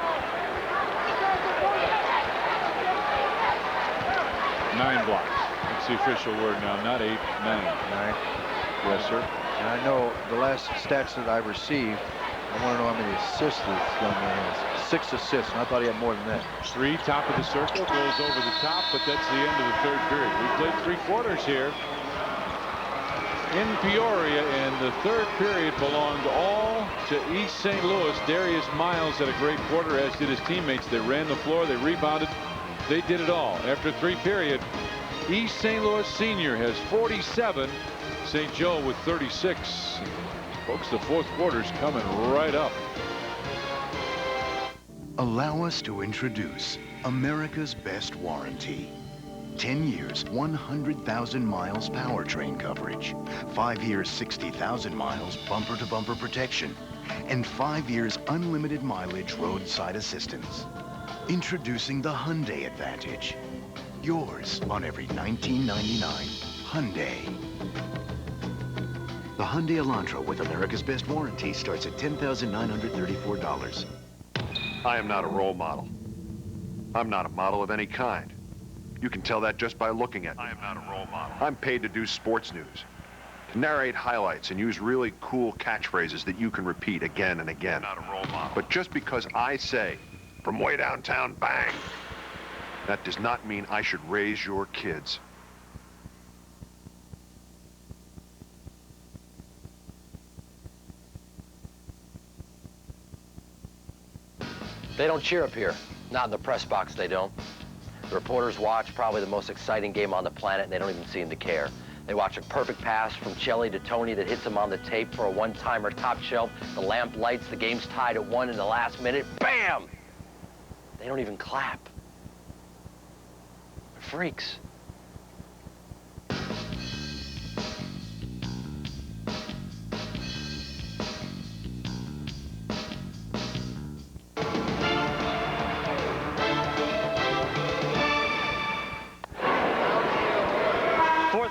Speaker 1: 9 blocks. That's the official word now. Not 8, 9.
Speaker 5: 9.
Speaker 1: Yes, sir.
Speaker 5: And I know the last stats that I received, I want to know how many assists this young man has. 6 assists, and I thought he had more than that.
Speaker 1: 3, top of the circle, goes over the top, but that's the end of the 3rd period. We played 3 quarters here in Peoria, and the 3rd period belonged all to East St. Louis. Darius Miles had a great quarter, as did his teammates. They ran the floor, they rebounded, they did it all. After 3 period, East St. Louis senior has 47, St. Joe with 36. Folks, the 4th quarter's coming right up.
Speaker 19: Allow us to introduce America's best warranty. 10 years, 100,000 miles powertrain coverage. 5 years, 60,000 miles bumper-to-bumper protection. And 5 years unlimited mileage roadside assistance. Introducing the Hyundai Advantage. Yours on every 1999 Hyundai. The Hyundai Elantra with America's best warranty starts at $10,934.
Speaker 3: I am not a role model. I'm not a model of any kind. You can tell that just by looking at me. I am not a role model. I'm paid to do sports news. narrate highlights and use really cool catchphrases that you can repeat again and again.
Speaker 24: Not a role model.
Speaker 3: But just because I say, from way downtown, bang, that does not mean I should raise your kids.
Speaker 13: They don't cheer up here. Not in the press box, they don't. The reporters watch probably the most exciting game on the planet, and they don't even seem to care. They watch a perfect pass from Chelly to Tony that hits them on the tape for a one-timer top shelf. The lamp lights, the game's tied at 1 in the last minute. Bam! They don't even clap. They're freaks.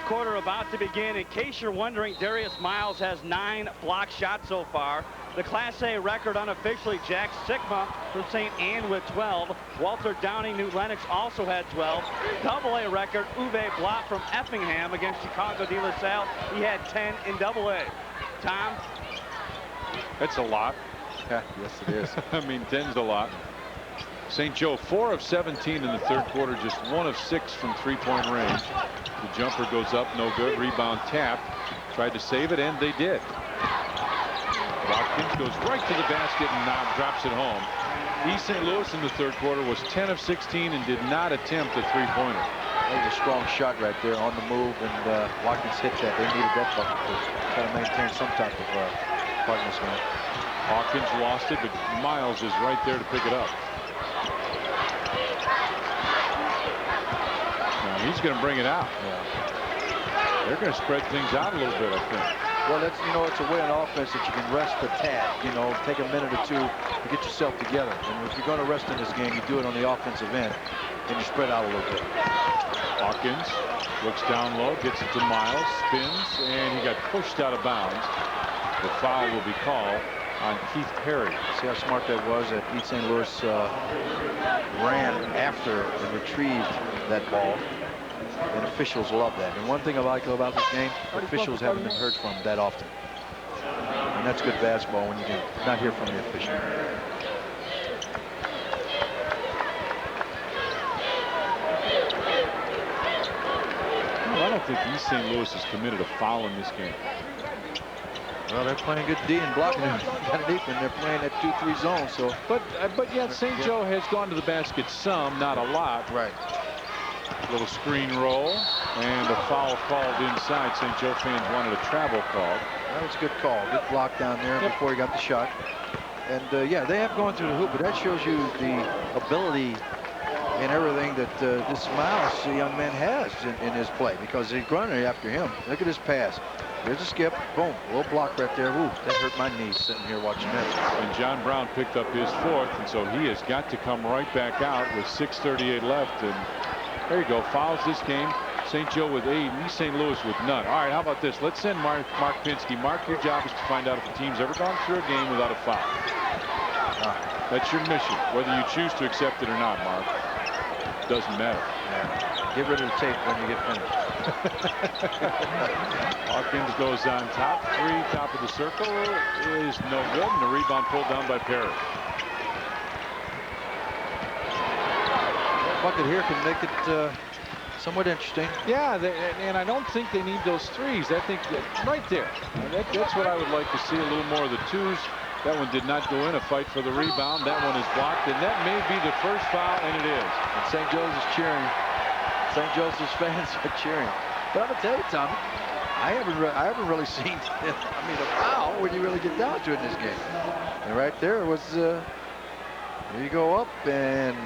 Speaker 21: Quarter about to begin. In case you're wondering, Darius Miles has 9 block shots so far. The Class A record unofficially, Jack Sigma from St. Anne with 12. Walter Downing, New Lenox also had 12. Double A record, Uwe Blott from Effingham against Chicago de La Salle. He had 10 in Double A. Tom?
Speaker 1: That's a lot.
Speaker 5: Yeah, yes, it is.
Speaker 1: I mean, 10's a lot. St. Joe 4 of 17 in the third quarter, just 1 of 6 from three-point range. The jumper goes up, no good. Rebound tapped. Tried to save it, and they did. Watkins goes right to the basket and now drops it home. East St. Louis in the third quarter was 10 of 16 and did not attempt a three-pointer.
Speaker 5: That was a strong shot right there on the move, and Watkins hit that. They needed that bucket to try to maintain some type of partners game.
Speaker 1: Hawkins lost it, but Miles is right there to pick it up. He's going to bring it out.
Speaker 5: Yeah.
Speaker 1: They're going to spread things out a little bit, I think.
Speaker 5: Well, that's, you know, it's a way on offense that you can rest a tad. You know, take a minute or two to get yourself together. And if you're going to rest in this game, you do it on the offensive end, and you spread out a little bit.
Speaker 1: Hawkins looks down low, gets it to Miles, spins, and he got pushed out of bounds. The foul will be called on Keith Perry.
Speaker 5: See how smart that was, that East St. Louis ran after and retrieved that ball. And officials love that. And one thing I like about this game, officials haven't been heard from that often. And that's good basketball when you can not hear from the official.
Speaker 1: Well, I don't think East St. Louis has committed a foul in this game.
Speaker 5: Well, they're playing good D and blocking underneath, and they're playing that 2-3 zone. So,
Speaker 1: but yet St. Joe has gone to the basket some, not a lot.
Speaker 5: Right.
Speaker 1: Little screen roll and a foul called inside. St. Joe fans wanted a travel call.
Speaker 5: That was a good call. Good block down there before he got the shot. And yeah, they have gone through the hoop, but that shows you the ability and everything that this Miles, the young man, has in his play, because they're running after him. Look at his pass. Here's a skip. Boom. Little block right there. Ooh, that hurt my knees sitting here watching that.
Speaker 1: And John Brown picked up his 4th, and so he has got to come right back out with 6:38 left. And there you go. Fouls this game. St. Joe with 8, and East St. Louis with none. All right, how about this? Let's send Mark Pinsky. Mark, your job is to find out if the team's ever gone through a game without a foul. That's your mission, whether you choose to accept it or not, Mark. Doesn't matter.
Speaker 5: Yeah. Get rid of the tape when you get finished.
Speaker 1: Hawkins goes on top. 3, top of the circle is no good, and the rebound pulled down by Perry.
Speaker 5: Bucket here can make it somewhat interesting.
Speaker 1: Yeah, and I don't think they need those 3s. I think that right there. That's what I would like to see, a little more of the 2s. That one did not go in. A fight for the rebound. That one is blocked, and that may be the first foul, and it is.
Speaker 5: And St. Joe's is cheering. St. Joseph's fans are cheering. But I'm gonna tell you, Tommy, I haven't really seen, a foul when you really get down to it in this game. And right there was, there you go up and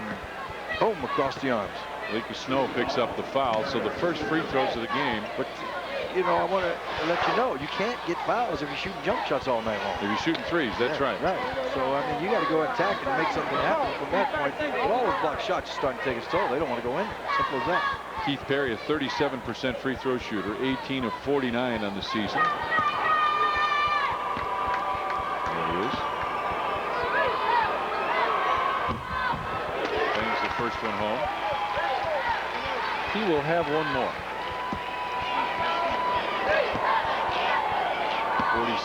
Speaker 5: boom, across the arms.
Speaker 1: Leaky Snow picks up the foul, so the first free throws of the game.
Speaker 5: But you know, I want to let you know, you can't get fouls if you're shooting jump shots all night long.
Speaker 1: If you're shooting 3s, that's right.
Speaker 5: Right. So, I mean, you got to go attack and make something happen from that point. But all those block shots are starting to take its toll. They don't want to go in. Simple as that.
Speaker 1: Keith Perry, a 37% free throw shooter, 18 of 49 on the season. There he is. Bangs the first one home. He will have one more.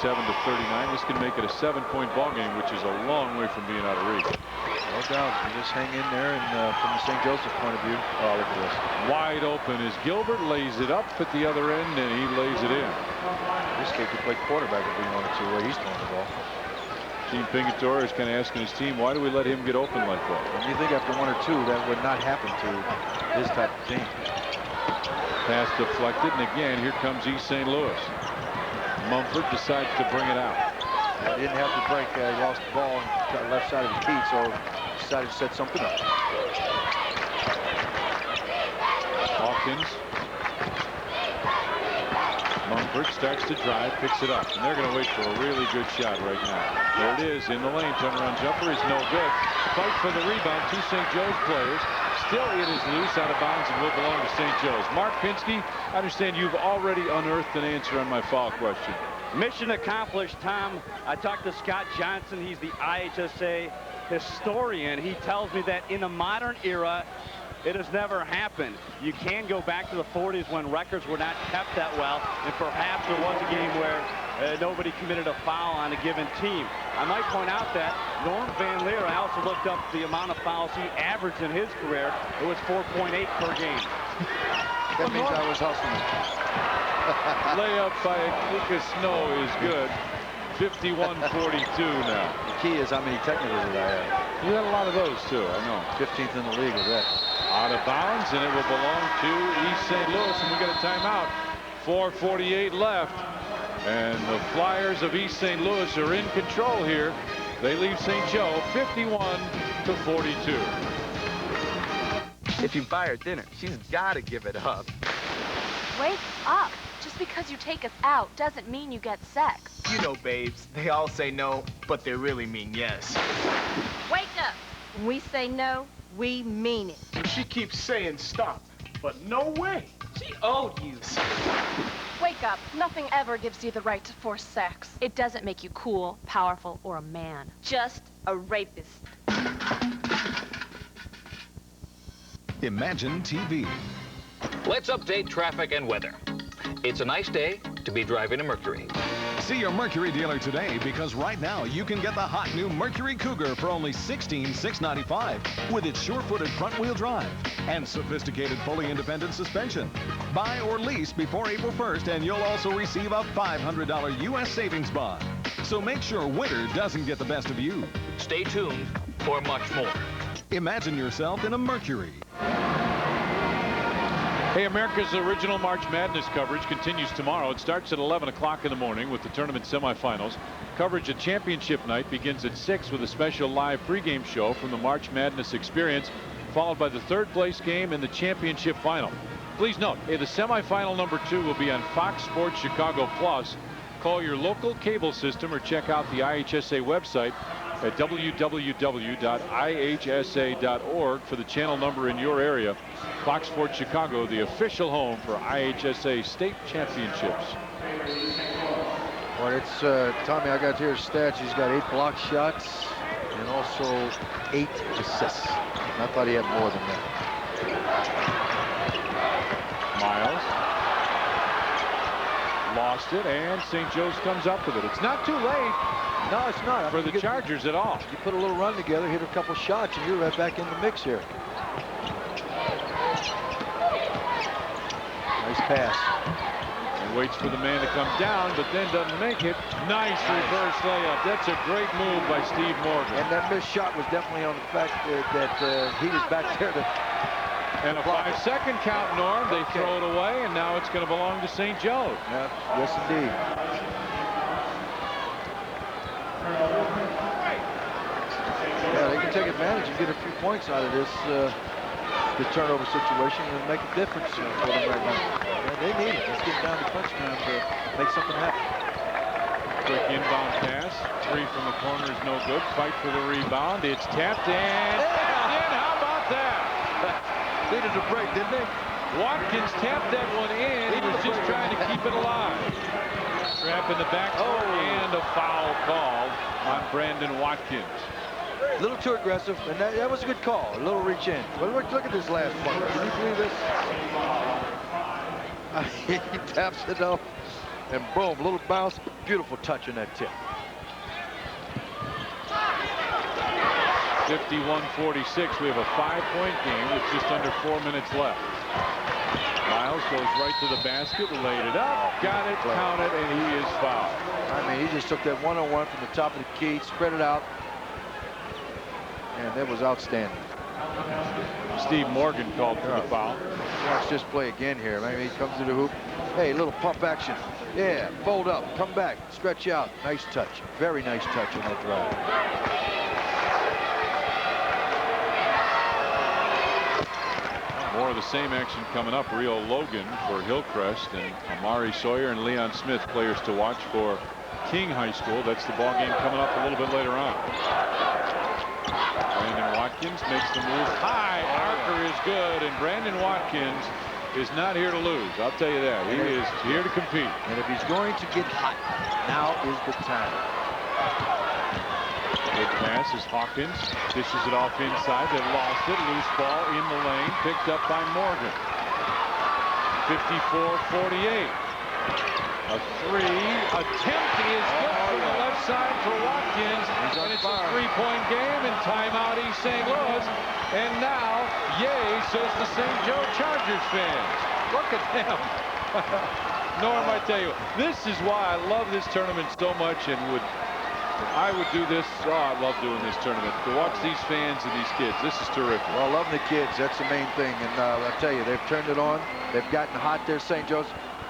Speaker 1: 47-39. This can make it a 7-point ball game, which is a long way from being out of reach.
Speaker 5: No doubt. You just hang in there, and from the St. Joseph point of view, oh, look at this.
Speaker 1: Wide open is Gilbert, lays it up at the other end, and he lays it in.
Speaker 5: This kid could play quarterback if we wanted to, the way he's throwing the ball.
Speaker 1: Gene Pingatore is kind of asking his team, why do we let him get open like that?
Speaker 5: And you think after 1 or 2, that would not happen to this type of team.
Speaker 1: Pass deflected, and again, here comes East St. Louis. Mumford decides to bring it out.
Speaker 5: He didn't have to break. He lost the ball on the left side of the key, so decided to set something up.
Speaker 1: Hawkins. Mumford starts to drive, picks it up, and they're going to wait for a really good shot right now. There it is in the lane. Turnaround jumper is no good. Fight for the rebound. 2 St. Joe's players. Still, it is loose, out of bounds, and will belong to St. Joe's. Mark Pinsky, I understand you've already unearthed an answer on my foul question.
Speaker 21: Mission accomplished, Tom. I talked to Scott Johnson. He's the IHSA historian. He tells me that in the modern era, it has never happened. You can go back to the 40s when records were not kept that well, and perhaps there was a game where nobody committed a foul on a given team. I might point out that Norm Van Leer, I also looked up the amount of fouls he averaged in his career. It was 4.8 per game.
Speaker 5: That means I was hustling.
Speaker 1: Layup by Lucas Snow is good. 51-42 now.
Speaker 5: The key is how many technicals did I have.
Speaker 1: You had a lot of those, too, I know.
Speaker 5: 15th in the league with that.
Speaker 1: Out of bounds, and it will belong to East St. Louis, and we got a timeout. 4:48 left, and the Flyers of East St. Louis are in control here. They leave St. Joe 51-42.
Speaker 9: If you buy her dinner, she's got to give it up.
Speaker 14: Wake up. Just because you take us out doesn't mean you get sex.
Speaker 9: You know, babes, they all say no, but they really mean yes.
Speaker 14: Wake up. When we say no, we mean it.
Speaker 9: She keeps saying stop, but no way. She owed you.
Speaker 14: Wake up. Nothing ever gives you the right to force sex.
Speaker 15: It doesn't make you cool, powerful, or a man.
Speaker 14: Just a rapist.
Speaker 16: Imagine TV.
Speaker 18: Let's update traffic and weather. It's a nice day to be driving a Mercury.
Speaker 16: See your Mercury dealer today, because right now you can get the hot new Mercury Cougar for only $16,695 with its sure-footed front-wheel drive and sophisticated fully independent suspension. Buy or lease before April 1st, and you'll also receive a $500 U.S. savings bond. So make sure winter doesn't get the best of you.
Speaker 18: Stay tuned for much more.
Speaker 16: Imagine yourself in a Mercury.
Speaker 1: Hey, America's original March Madness coverage continues tomorrow. It starts at 11 o'clock in the morning with the tournament semifinals. Coverage at championship night begins at 6 with a special live pregame show from the March Madness experience, followed by the third-place game and the championship final. Please note, the semifinal number 2 will be on Fox Sports Chicago Plus. Call your local cable system or check out the IHSA website at www.ihsa.org for the channel number in your area. Fox Sports Chicago, the official home for IHSA state championships.
Speaker 5: Well, it's Tommy, I got here stats. He's got 8 block shots and also 8 assists. I thought he had more than that.
Speaker 1: Miles lost it, and St. Joe's comes up with it. It's not too late.
Speaker 5: No, it's not.
Speaker 1: For the Chargers at all.
Speaker 5: You put a little run together, hit a couple shots, and you're right back in the mix here. Nice pass.
Speaker 1: And waits for the man to come down, but then doesn't make it. Nice reverse layup. That's a great move by Steve Morgan.
Speaker 5: And that missed shot was definitely on the fact that he was back there to...
Speaker 1: And a 5-second count, Norm. They throw it away, and now it's going to belong to St. Joe's.
Speaker 5: Yeah, yes, indeed. Yeah, they can take advantage and get a few points out of this the turnover situation and make a difference for them right now. Yeah, they need it. Let's get down to crunch time to make something happen.
Speaker 1: Quick inbound pass. 3 from the corner is no good. Fight for the rebound. It's tapped and how about that?
Speaker 5: Needed a break, didn't they?
Speaker 1: Watkins tapped that one in. He was just trying to keep it alive. Trap in the back and a foul called on Brandon Watkins.
Speaker 5: A little too aggressive, and that was a good call. A little reach in. But look at this last one. Can you believe this? He taps it up. And boom, little bounce, beautiful touch on that tip.
Speaker 1: 51-46. We have a 5-point game with just under 4 minutes left. Miles goes right to the basket, laid it up, got it, counted, and he is fouled.
Speaker 5: I mean, he just took that one-on-one from the top of the key, spread it out, and that was outstanding.
Speaker 1: Steve Morgan called for the foul.
Speaker 5: Watch this play again here. I mean, he comes to the hoop. Hey, little pump action. Yeah, fold up, come back, stretch out. Nice touch. Very nice touch on that drive.
Speaker 1: More of the same action coming up. Rio Logan for Hillcrest, and Amari Sawyer and Leon Smith, players to watch for King High School. That's the ball game coming up a little bit later on. Brandon Watkins makes the move high. Archer is good, and Brandon Watkins is not here to lose. I'll tell you that. He is here to compete.
Speaker 5: And if he's going to get hot, now is the time.
Speaker 1: Good pass is Hawkins. Dishes it off inside. They lost it. Loose ball in the lane. Picked up by Morgan. 54-48. A three attempt is good from the left side for Watkins. And it's a three-point game, and timeout East St. Louis. And now, yay, says the St. Joe Chargers fans. Look at them. Norm, I tell you, this is why I love this tournament so much, and I would do this. Oh, I love doing this tournament. To watch these fans and these kids, this is terrific.
Speaker 5: Well, loving the kids, that's the main thing. And I tell you, they've turned it on. They've gotten hot there, St. Joe's.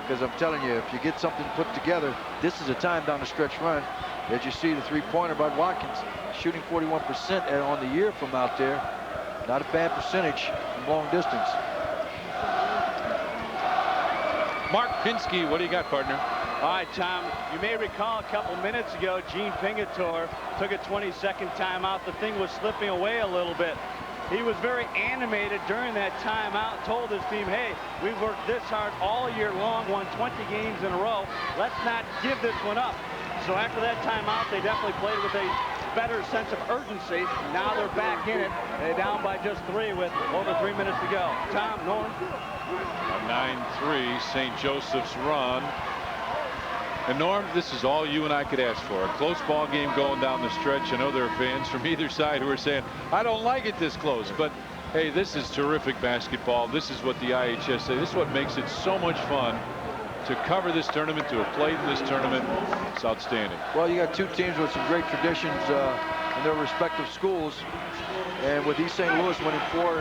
Speaker 5: Because I'm telling you, if you get something put together, this is a time down the stretch run. As you see the three-pointer by Watkins, shooting 41% on the year from out there. Not a bad percentage from long distance.
Speaker 1: Mark Pinsky, what do you got, partner?
Speaker 21: All right, Tom, you may recall a couple minutes ago, Gene Pingatore took a 20-second timeout. The thing was slipping away a little bit. He was very animated during that timeout, told his team, hey, we've worked this hard all year long, won 20 games in a row. Let's not give this one up. So after that timeout, they definitely played with a better sense of urgency. Now they're back in it. They're down by just 3 with over 3 minutes to go. Tom, Norm.
Speaker 1: A 9-3 St. Joseph's run. And Norm, this is all you and I could ask for. A close ball game going down the stretch. I know there are fans from either side who are saying, I don't like it this close. But, hey, this is terrific basketball. This is what the IHSA, this is what makes it so much fun to cover this tournament, to have played in this tournament. It's outstanding.
Speaker 5: Well, you got two teams with some great traditions in their respective schools. And with East St. Louis winning 4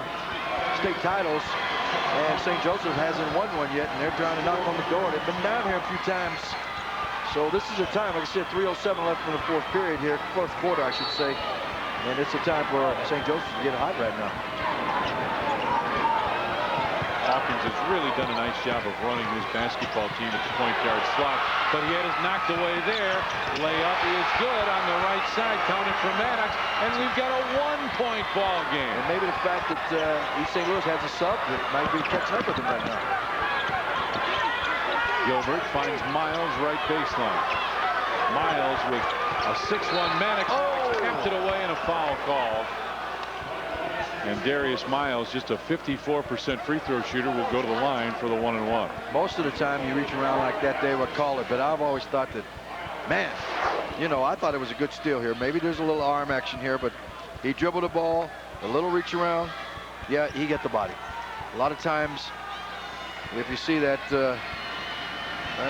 Speaker 5: state titles, and St. Joseph hasn't won one yet, and they're trying to knock on the door. They've been down here a few times. So this is a time, like I said, 3:07 left in the fourth period here, fourth quarter, I should say. And it's a time for St. Joseph to get hot right now.
Speaker 1: Hawkins has really done a nice job of running his basketball team at the point guard slot, but he had his knocked away there. Layup is good on the right side, counted for Maddox, and we've got a 1-point ball game.
Speaker 5: And maybe the fact that East St. Louis has a sub that might be catching up with them right now.
Speaker 1: Gilbert finds Miles right baseline. Miles with a 6-1 Maddox kept it away and a foul call. And Darius Miles, just a 54% free throw shooter, will go to the line for the 1-and-1.
Speaker 5: Most of the time you reach around like that, they would call it, but I've always thought that, man, you know, I thought it was a good steal here. Maybe there's a little arm action here, but he dribbled the ball, a little reach around. Yeah, he got the body. A lot of times, if you see that,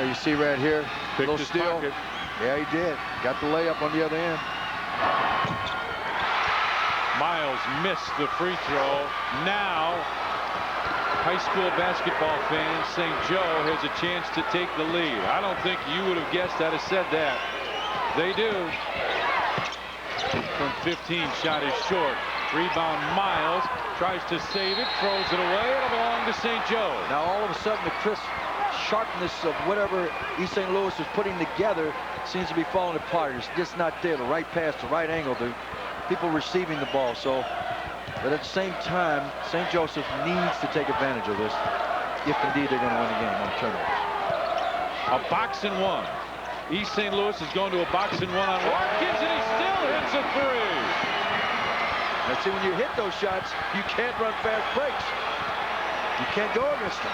Speaker 5: you see right here, little steal. Pocket. Yeah, he did. Got the layup on the other end.
Speaker 1: Miles missed the free throw. Now, high school basketball fans, St. Joe has a chance to take the lead. I don't think you would have guessed I'd have said that. They do. From 15, shot is short. Rebound, Miles tries to save it, throws it away. It'll belong to St. Joe.
Speaker 5: Now all of a sudden the crisp sharpness of whatever East St. Louis is putting together seems to be falling apart. It's just not there. The right pass, the right angle, the people receiving the ball. So, but at the same time, St. Joseph needs to take advantage of this if indeed they're going to win the game on turnovers.
Speaker 1: A box and one. East St. Louis is going to a box and one on Watkins, and he still hits a three.
Speaker 5: Now see, when you hit those shots, you can't run fast breaks. You can't go against them.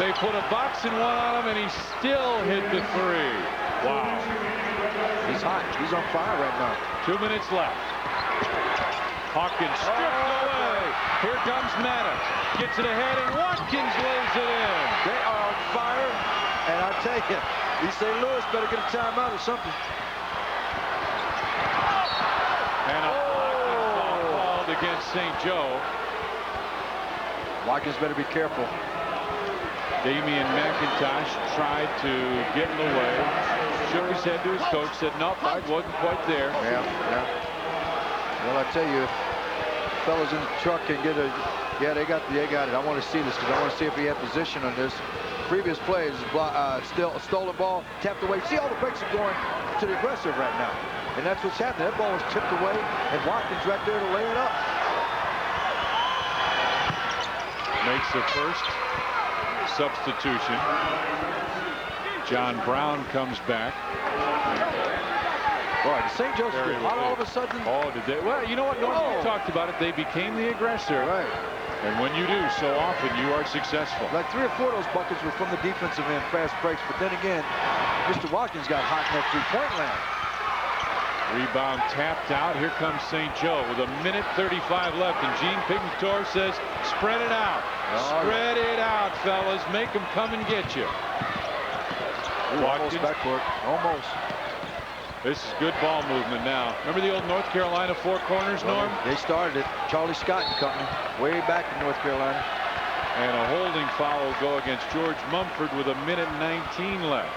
Speaker 1: They put a boxing one on him, and he still hit the three. Wow.
Speaker 5: He's hot. He's on fire right now.
Speaker 1: 2 minutes left. Hawkins stripped away. Here comes Maddox. Gets it ahead, and Watkins lays it in.
Speaker 5: They are on fire, and I tell you, East St. Louis better get a timeout or something.
Speaker 1: And a foul called against St. Joe.
Speaker 5: Watkins better be careful.
Speaker 1: Damian McIntosh tried to get in the way. Shook his head to his coach, said, nope, I wasn't quite there.
Speaker 5: Yeah. Well, I tell you, fellas in the truck can get a, yeah, they got it. I want to see this because I want to see if he had position on this. Previous plays, still a stolen ball, tapped away. See, all the breaks are going to the aggressive right now. And that's what's happening. That ball was tipped away, and Watkins right there to lay it up.
Speaker 1: Makes the first substitution. John Brown comes back.
Speaker 5: Boy, the St. Joseph all of a sudden.
Speaker 1: Oh, did they? Well, you know what, Norm, you talked about it. They became the aggressor.
Speaker 5: Right.
Speaker 1: And when you do, so often you are successful.
Speaker 5: Like 3 or 4 of those buckets were from the defensive end, fast breaks. But then again, Mr. Watkins got hot in that three-point land.
Speaker 1: Rebound tapped out. Here comes St. Joe with 1:35 left. And Gene Pignatore says, spread it out. Spread it out, fellas. Make them come and get you.
Speaker 5: Almost backcourt. Almost.
Speaker 1: This is good ball movement now. Remember the old North Carolina four corners, Norm?
Speaker 5: They started it. Charlie Scott and company. Way back in North Carolina.
Speaker 1: And a holding foul will go against George Mumford with 1:19 left.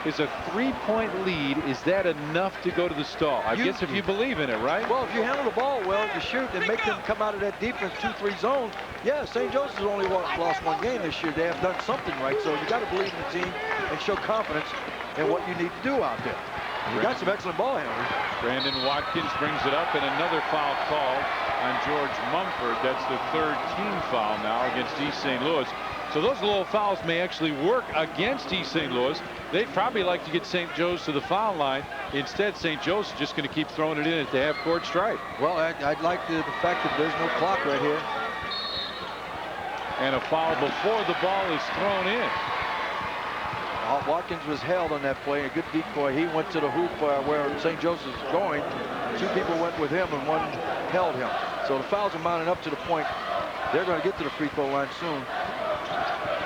Speaker 1: Is a 3-point lead, is that enough to go to the stall? I guess if you believe in it, right?
Speaker 5: Well, if you handle the ball well, you shoot and make them come out of that defense 2-3 zone. Yeah, St. Joseph's only lost 1 game this year. They have done something right, so you got to believe in the team and show confidence in what you need to do out there. You got some excellent ball handlers.
Speaker 1: Brandon Watkins brings it up, and another foul called on George Mumford. That's the 3rd team foul now against East St. Louis. So those little fouls may actually work against East St. Louis. They'd probably like to get St. Joe's to the foul line. Instead, St. Joe's is just going to keep throwing it in at the half-court stripe.
Speaker 5: Well, I'd like the fact that there's no clock right here.
Speaker 1: And a foul before the ball is thrown in.
Speaker 5: Watkins was held on that play. A good decoy. He went to the hoop where St. Joseph's is going. 2 people went with him, and 1 held him. So the fouls are mounting up to the point. They're going to get to the free throw line soon.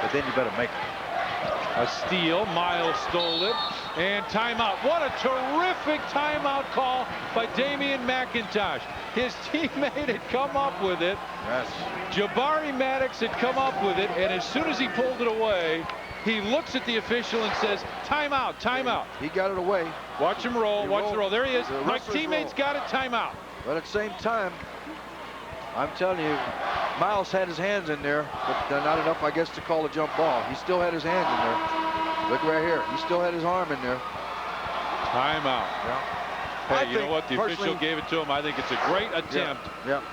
Speaker 5: But then you better make it.
Speaker 1: A steal. Miles stole it. And timeout. What a terrific timeout call by Damian McIntosh. His teammate had come up with it.
Speaker 5: Yes.
Speaker 1: Jabari Maddox had come up with it. And as soon as he pulled it away, he looks at the official and says, timeout, timeout.
Speaker 5: He got it away.
Speaker 1: Watch him roll. Watch the roll. There he is. My teammate's got it. Timeout.
Speaker 5: But at the same time, I'm telling you, Miles had his hands in there, but not enough, I guess, to call a jump ball. He still had his hands in there. Look right here. He still had his arm in there.
Speaker 1: Timeout.
Speaker 5: Yeah.
Speaker 1: Hey, you know what? The official gave it to him. I think it's a great attempt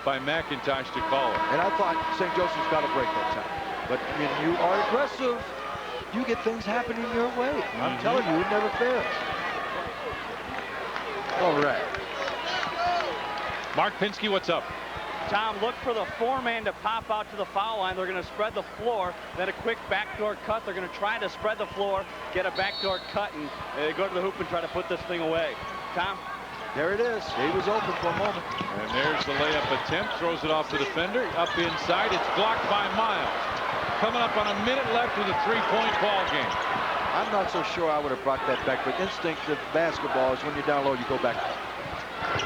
Speaker 1: by McIntosh to call it.
Speaker 5: And I thought St. Joseph's got to break that time. But when you are aggressive, you get things happening your way. I'm telling you, it never fails. All right.
Speaker 1: Mark Pinsky, what's up?
Speaker 21: Tom, look for the 4-man to pop out to the foul line. They're going to spread the floor, then a quick backdoor cut. They're going to try to spread the floor, get a backdoor cut, and go to the hoop and try to put this thing away. Tom?
Speaker 5: There it is. He was open for a moment.
Speaker 1: And there's the layup attempt. Throws it off the defender. Up inside. It's blocked by Miles. Coming up on 1 minute left with a 3-point ball game.
Speaker 5: I'm not so sure I would have brought that back, but instinctive basketball is when you're down low, you go back.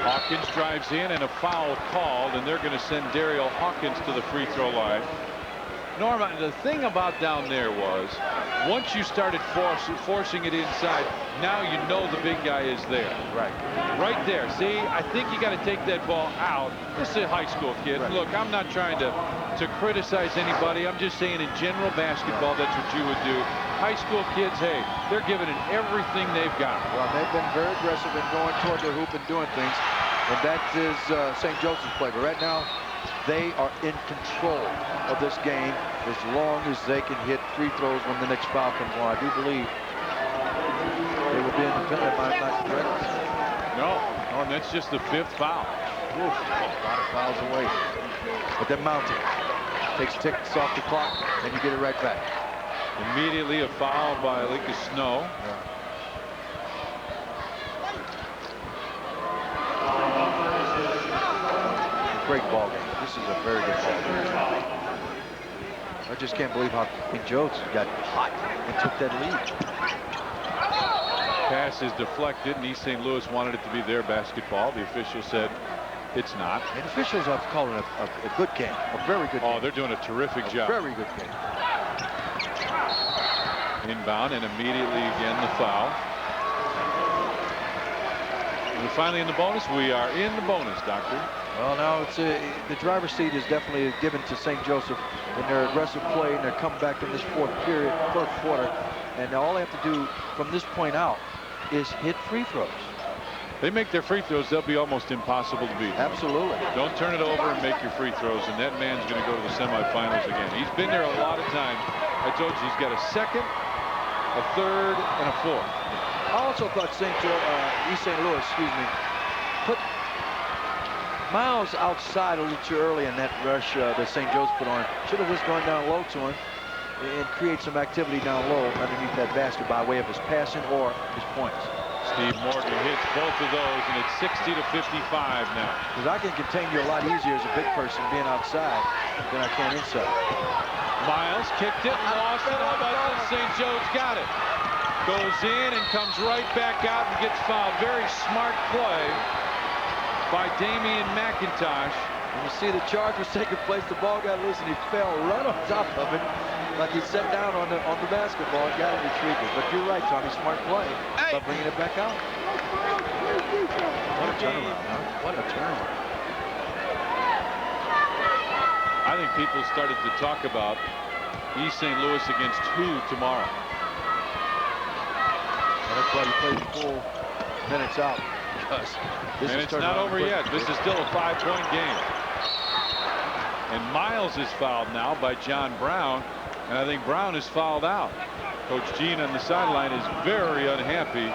Speaker 1: Hawkins drives in and a foul called, and they're going to send Daryl Hawkins to the free throw line. Norma, the thing about down there was, once you started forcing it inside, now you know the big guy is there.
Speaker 5: Right.
Speaker 1: Right there. See, I think you got to take that ball out. This is a high school kid. Right. Look, I'm not trying to criticize anybody. I'm just saying in general basketball, that's what you would do. High school kids, hey, they're giving it everything they've got.
Speaker 5: Well, they've been very aggressive in going toward the hoop and doing things. And that is St. Joseph's play. But right now, they are in control of this game as long as they can hit free throws when the next foul comes on. I do believe they will be independent, if I'm not correct.
Speaker 1: No, and that's just the 5th foul.
Speaker 5: Oof, a lot of fouls away. But then mounting. Takes ticks off the clock, and you get it right back.
Speaker 1: Immediately a foul by Lucas Snow.
Speaker 5: Great ball game. This is a very good ball game. I just can't believe how St. Joe's got hot and took that lead.
Speaker 1: Pass is deflected, and East St. Louis wanted it to be their basketball. The official said it's not.
Speaker 5: And officials have called it a good game, a very good game.
Speaker 1: Oh, they're doing a terrific job.
Speaker 5: Very good game.
Speaker 1: Inbound, and immediately again the foul. And we're finally in the bonus. We are in the bonus, Doctor.
Speaker 5: Well, now it's the driver's seat is definitely given to St. Joseph in their aggressive play and their comeback in this fourth quarter. And all they have to do from this point out is hit free throws.
Speaker 1: They make their free throws, they'll be almost impossible to beat.
Speaker 5: Absolutely.
Speaker 1: Don't turn it over and make your free throws, and that man's going to go to the semifinals again. He's been there a lot of times. I told you he's got a second, a third, and a fourth.
Speaker 5: I also thought East St. Louis, put Miles outside a little too early in that rush that St. Joe's put on. Should have just gone down low to him and create some activity down low underneath that basket by way of his passing or his points.
Speaker 1: Steve Morgan hits both of those, and it's 60 to 55 now.
Speaker 5: Because I can contain you a lot easier as a big person being outside than I can inside.
Speaker 1: Miles kicked it, lost it. How about this? St. Joe's got it. Goes in and comes right back out and gets fouled. Very smart play by Damian McIntosh.
Speaker 5: And you see the charge was taking place. The ball got loose and he fell right on top of it, like he sat down on the basketball and got it retrieved. But you're right, Tommy. Smart play by bringing it back out. What a turnaround, huh? What a turnaround.
Speaker 1: I think people started to talk about East St. Louis against who tomorrow.
Speaker 5: And that's why you play full minutes out.
Speaker 1: And it's not over yet. This is still a 5-point game. And Miles is fouled now by John Brown, and I think Brown is fouled out. Coach Gene on the sideline is very unhappy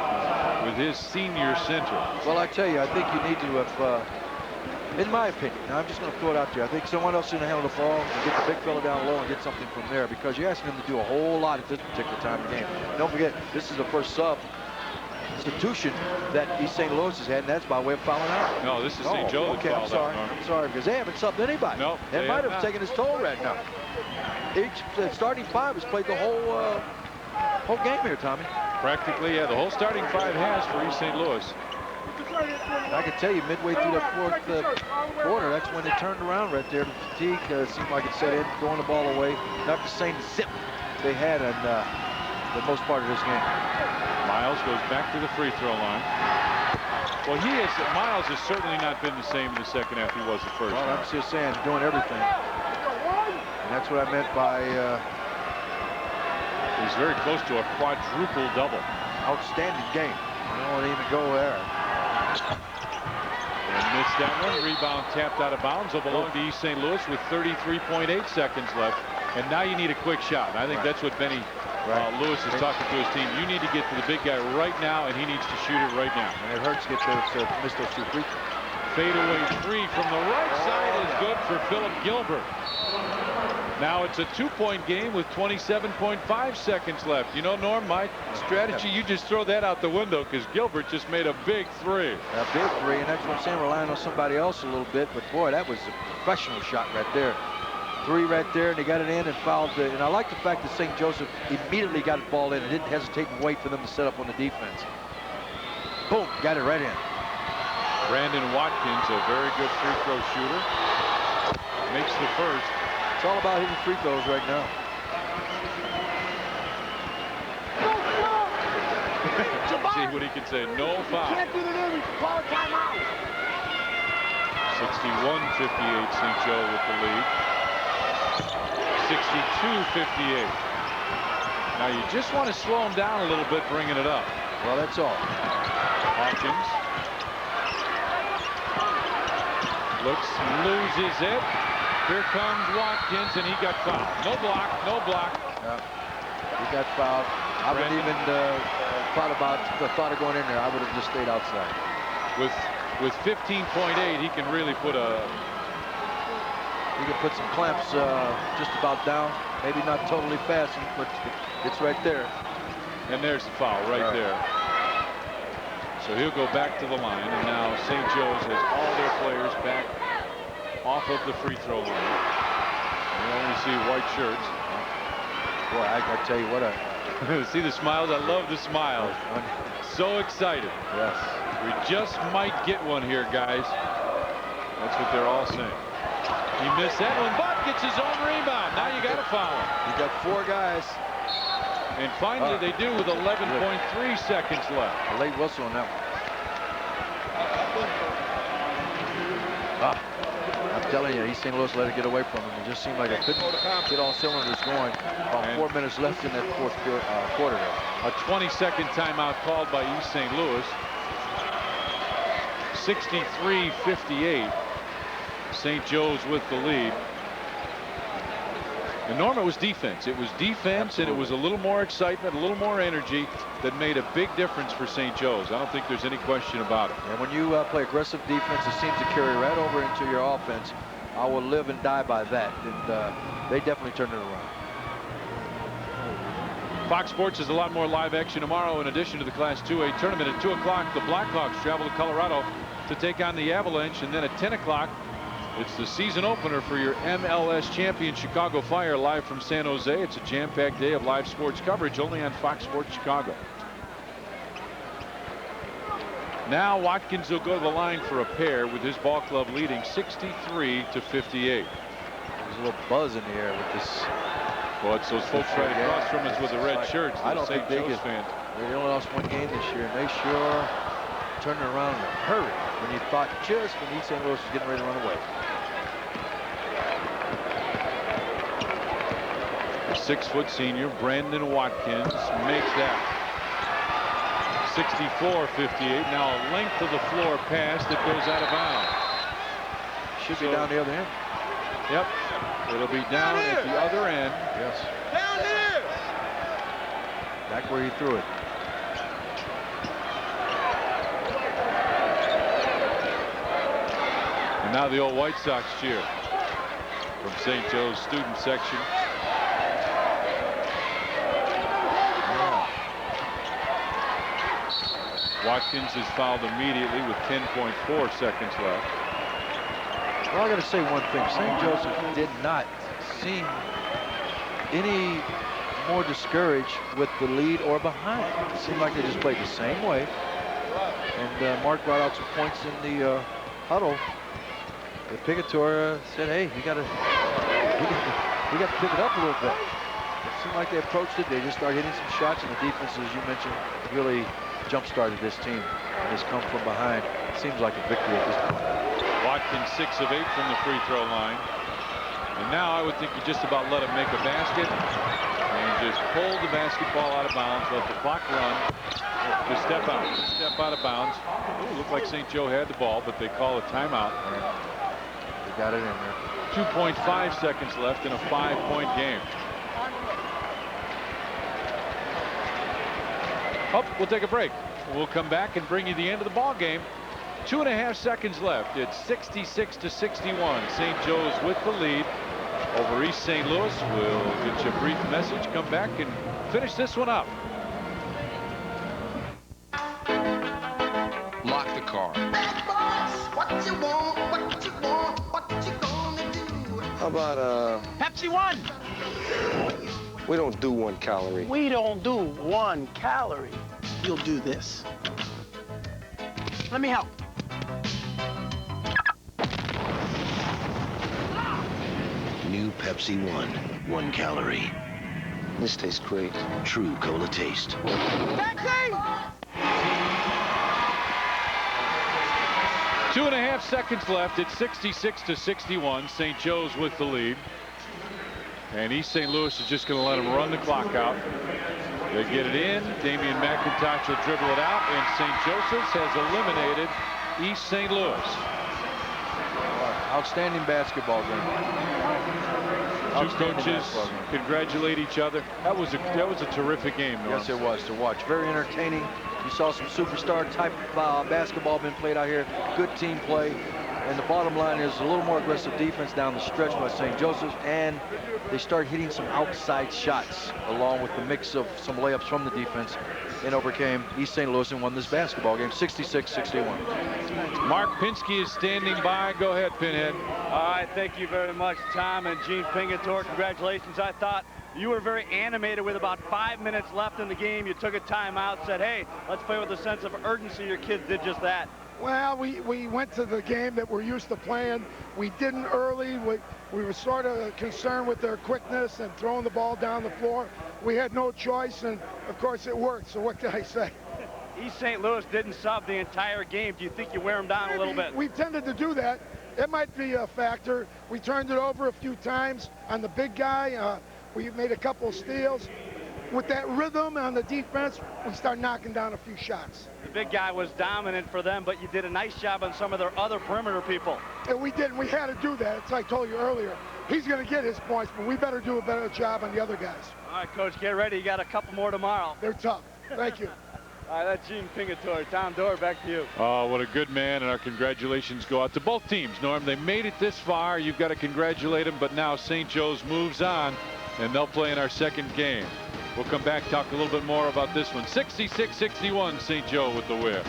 Speaker 1: with his senior center.
Speaker 5: Well, I tell you, I think you need to have, in my opinion, now I'm just going to throw it out there. I think someone else is going to handle the ball and get the big fella down low and get something from there, because you're asking him to do a whole lot at this particular time of the game. Don't forget, this is the first substitution that East St. Louis has had, and that's by way of fouling out.
Speaker 1: No, this is St. Joe.
Speaker 5: Okay, I'm sorry, because they haven't subbed anybody.
Speaker 1: No,
Speaker 5: they might have taken his toll right now. Each starting five has played the whole game here, Tommy.
Speaker 1: Practically, yeah. The whole starting five has for East St. Louis.
Speaker 5: I can tell you, midway through the fourth quarter, that's when they turned around right there. The fatigue seemed like it set in, throwing the ball away. Not the same zip they had in the most part of this game.
Speaker 1: Miles goes back to the free throw line. Well, Miles has certainly not been the same in the second half he was the first.
Speaker 5: Well, I'm just saying, doing everything. And that's what I meant by...
Speaker 1: he's very close to a quadruple double.
Speaker 5: Outstanding game. I don't want to even go there.
Speaker 1: And missed that one. Rebound tapped out of bounds. Will belong to East St. Louis with 33.8 seconds left. And now you need a quick shot. And I think that's what Benny Lewis is talking to his team. You need to get to the big guy right now, and he needs to shoot it right now.
Speaker 5: And it hurts to get to miss those two free throws.
Speaker 1: Fadeaway three from the right side is good for Philip Gilbert. Now it's a 2-point game with 27.5 seconds left. You know, Norm, my strategy, you just throw that out the window because Gilbert just made a big three.
Speaker 5: A big three, and that's what I'm saying, relying on somebody else a little bit. But, boy, that was a professional shot right there. Three right there, and they got it in and fouled. And I like the fact that St. Joseph immediately got the ball in and didn't hesitate and wait for them to set up on the defense. Boom, got it right in.
Speaker 1: Brandon Watkins, a very good free throw shooter, makes the first.
Speaker 5: It's all about hitting free throws right now.
Speaker 1: See what he can say. No foul.
Speaker 11: Can't do the damage. Call a timeout.
Speaker 1: 61-58 St. Joe with the lead. 62-58. Now you just want to slow him down a little bit, bringing it up.
Speaker 5: Well, that's all.
Speaker 1: Hawkins loses it. Here comes Watkins, and he got fouled. No block, no block.
Speaker 5: Yeah. He got fouled. I wouldn't even thought of going in there. I would have just stayed outside.
Speaker 1: With 15.8, he can really put a
Speaker 5: He can put some clamps just about down. Maybe not totally fast, but it's right there.
Speaker 1: And there's the foul right there. So he'll go back to the line, and now St. Joe's has all their players back off of the free throw line. You only see white shirts.
Speaker 5: Boy, I tell you what,
Speaker 1: see the smiles? I love the smiles. So excited.
Speaker 5: Yes.
Speaker 1: We just might get one here, guys. That's what they're all saying. He missed that one, but gets his own rebound. Now you got to foul him.
Speaker 5: You got 4 guys.
Speaker 1: And finally they do with 11.3 seconds left.
Speaker 5: A late whistle on that one. I'm telling you, East St. Louis let it get away from him. It just seemed like it couldn't get all cylinders going. About 4 minutes left in that fourth quarter there.
Speaker 1: A 20-second timeout called by East St. Louis. 63-58. St. Joe's with the lead. And Norma, it was defense. It was defense. Absolutely. And it was a little more excitement, a little more energy that made a big difference for St. Joe's. I don't think there's any question about it.
Speaker 5: And when you play aggressive defense, it seems to carry right over into your offense. I will live and die by that. And they definitely turned it around.
Speaker 1: Fox Sports has a lot more live action tomorrow in addition to the Class 2A tournament. At 2 o'clock, the Blackhawks travel to Colorado to take on the Avalanche. And then at 10 o'clock, it's the season opener for your MLS champion Chicago Fire live from San Jose. It's a jam-packed day of live sports coverage only on Fox Sports Chicago. Now Watkins will go to the line for a pair with his ball club leading 63-58.
Speaker 5: There's a little buzz in the air with this.
Speaker 1: Well, it's those folks right across from us with the red shirts.
Speaker 5: I don't think they
Speaker 1: fans.
Speaker 5: They only lost 1 game this year, and they sure turned it around in a hurry when you thought just when East St. Louis was getting ready to run away.
Speaker 1: The 6-foot senior Brandon Watkins makes that. 64-58. Now a length of the floor pass that goes out of bounds.
Speaker 5: Should be down the other end.
Speaker 1: Yep. It'll be down at the other end.
Speaker 5: Yes.
Speaker 6: Down here.
Speaker 5: Back where he threw it.
Speaker 1: And now the old White Sox cheer from St. Joe's student section. Watkins is fouled immediately with 10.4 seconds left.
Speaker 5: Well, I got to say one thing. St. Joseph did not seem any more discouraged with the lead or behind. It seemed like they just played the same way. And Mark brought out some points in the huddle. The Picator said, "Hey, we got to pick it up a little bit." It seemed like they approached it. They just started hitting some shots, and the defense, as you mentioned, really jump-started this team. And has come from behind. It seems like a victory at this point.
Speaker 1: Watkins 6 of 8 from the free throw line. And now I would think you just about let him make a basket and just pull the basketball out of bounds, let the clock run, just step out of bounds. Ooh, looked like St. Joe had the ball, but they call a timeout.
Speaker 5: They got it in there.
Speaker 1: 2.5 seconds left in a 5-point game. Oh, we'll take a break. We'll come back and bring you the end of the ball game. 2.5 seconds left. It's 66-61. St. Joe's with the lead over East St. Louis. We'll get you a brief message, come back and finish this one up.
Speaker 24: Lock the car.
Speaker 6: What you want, what you want, what you gonna do?
Speaker 10: How about
Speaker 11: Pepsi One.
Speaker 10: we don't do 1 calorie.
Speaker 11: We don't do 1 calorie. You'll do this. Let me help.
Speaker 10: New Pepsi One, 1 calorie. This tastes great. True cola taste.
Speaker 11: Pepsi!
Speaker 1: 2.5 seconds left. It's 66-61. St. Joe's with the lead. And East St. Louis is just going to let them run the clock out. They get it in. Damian McIntosh will dribble it out. And St. Joseph's has eliminated East St. Louis.
Speaker 5: Outstanding basketball game.
Speaker 1: Two coaches congratulate each other. That was a terrific game, Norm.
Speaker 5: Yes, it was to watch. Very entertaining. You saw some superstar type basketball being played out here. Good team play. And the bottom line is a little more aggressive defense down the stretch by St. Joseph's, and they start hitting some outside shots along with the mix of some layups from the defense, and overcame East St. Louis and won this basketball game 66-61.
Speaker 1: Mark Pinsky is standing by. Go ahead, Pinhead.
Speaker 21: All right, thank you very much, Tom and Gene Pingator. Congratulations. I thought you were very animated with about 5 minutes left in the game. You took a timeout, said, hey, let's play with a sense of urgency. Your kids did just that.
Speaker 12: Well, we went to the game that we're used to playing. We didn't early. We were sort of concerned with their quickness and throwing the ball down the floor. We had no choice, and of course it worked. So what can I say?
Speaker 21: East St. Louis didn't sub the entire game. Do you think you wear them down a little bit?
Speaker 12: We tended to do that. It might be a factor. We turned it over a few times on the big guy. We made a couple of steals. With that rhythm on the defense, we start knocking down a few shots.
Speaker 21: The big guy was dominant for them, but you did a nice job on some of their other perimeter people.
Speaker 12: And we did. We had to do that. As I told you earlier, he's going to get his points, but we better do a better job on the other guys.
Speaker 21: All right, Coach, get ready. You got a couple more tomorrow.
Speaker 12: They're tough. Thank you.
Speaker 21: All right, that's Gene Pingator. Tom Dorr, back to you.
Speaker 1: Oh, what a good man, and our congratulations go out to both teams, Norm. They made it this far. You've got to congratulate them, but now St. Joe's moves on, and they'll play in our second game. We'll come back, talk a little bit more about this one. 66-61, St. Joe with the win.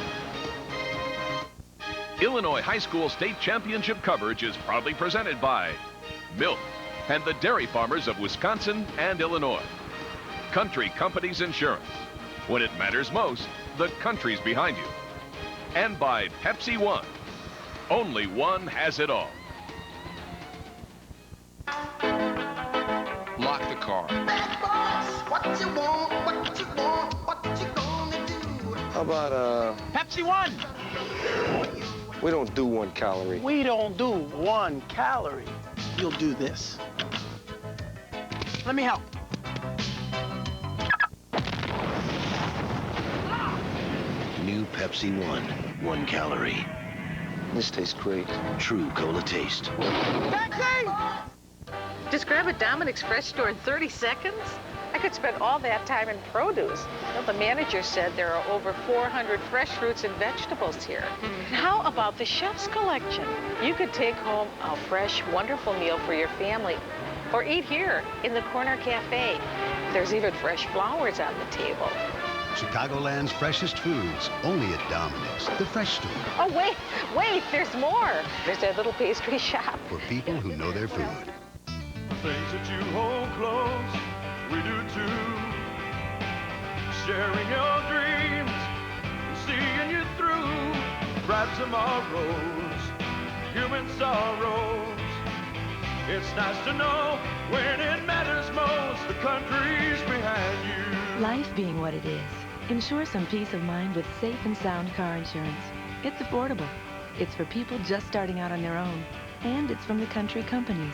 Speaker 17: Illinois High School State Championship coverage is proudly presented by Milk and the dairy farmers of Wisconsin and Illinois. Country Companies Insurance. When it matters most, the country's behind you. And by Pepsi One. Only one has it all.
Speaker 10: Lock the car.
Speaker 11: What you want, what you want, what you gonna do?
Speaker 10: How about,
Speaker 11: Pepsi One!
Speaker 10: we don't do 1 calorie.
Speaker 11: We don't do 1 calorie. You'll do this. Let me help.
Speaker 10: New Pepsi One, 1 calorie. This tastes great. True cola taste.
Speaker 20: Just grab a Dominic's Fresh Store in 30 seconds? I could spend all that time in produce. Well, the manager said there are over 400 fresh fruits and vegetables here. How about the chef's collection? You could take home a fresh, wonderful meal for your family, or eat here in the Corner Cafe. There's even fresh flowers on the table.
Speaker 22: Chicagoland's freshest foods, only at Dominic's, the Fresh Store.
Speaker 20: Oh, wait, there's more. There's that little pastry shop.
Speaker 22: For people who know their food.
Speaker 6: Things that you hold close, we do too. Sharing your dreams, seeing you through. Bright tomorrows, human sorrows. It's nice to know when it matters most, the country's behind you.
Speaker 7: Life being what it is, ensure some peace of mind with safe and sound car insurance. It's affordable. It's for people just starting out on their own. And it's from the country companies.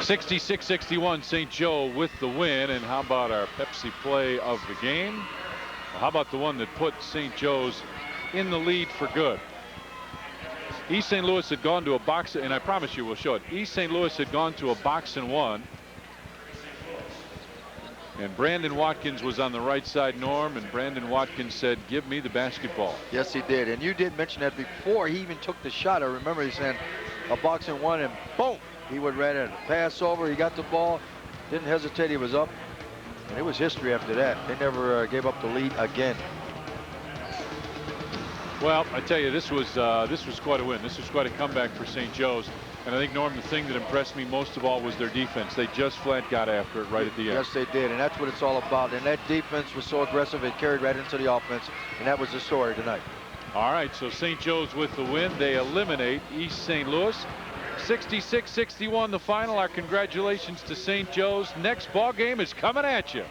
Speaker 1: 66-61, St. Joe with the win. And how about our Pepsi play of the game? Well, how about the one that put St. Joe's in the lead for good? East St. Louis had gone to a box, and I promise you we'll show it. East St. Louis had gone to a box and one. And Brandon Watkins was on the right side, Norm, and Brandon Watkins said, give me the basketball.
Speaker 5: Yes, he did. And you did mention that before he even took the shot. I remember he saying a box and one, and boom, he would right in. Pass over, he got the ball, didn't hesitate, he was up. And it was history after that. They never gave up the lead again.
Speaker 1: Well, I tell you, this was quite a win. This was quite a comeback for St. Joe's. And I think, Norm, the thing that impressed me most of all was their defense. They just flat got after it right at the end.
Speaker 5: Yes, they did, and that's what it's all about. And that defense was so aggressive, it carried right into the offense, and that was the story tonight.
Speaker 1: All right, so St. Joe's with the win. They eliminate East St. Louis. 66-61 the final. Our congratulations to St. Joe's. Next ball game is coming at you.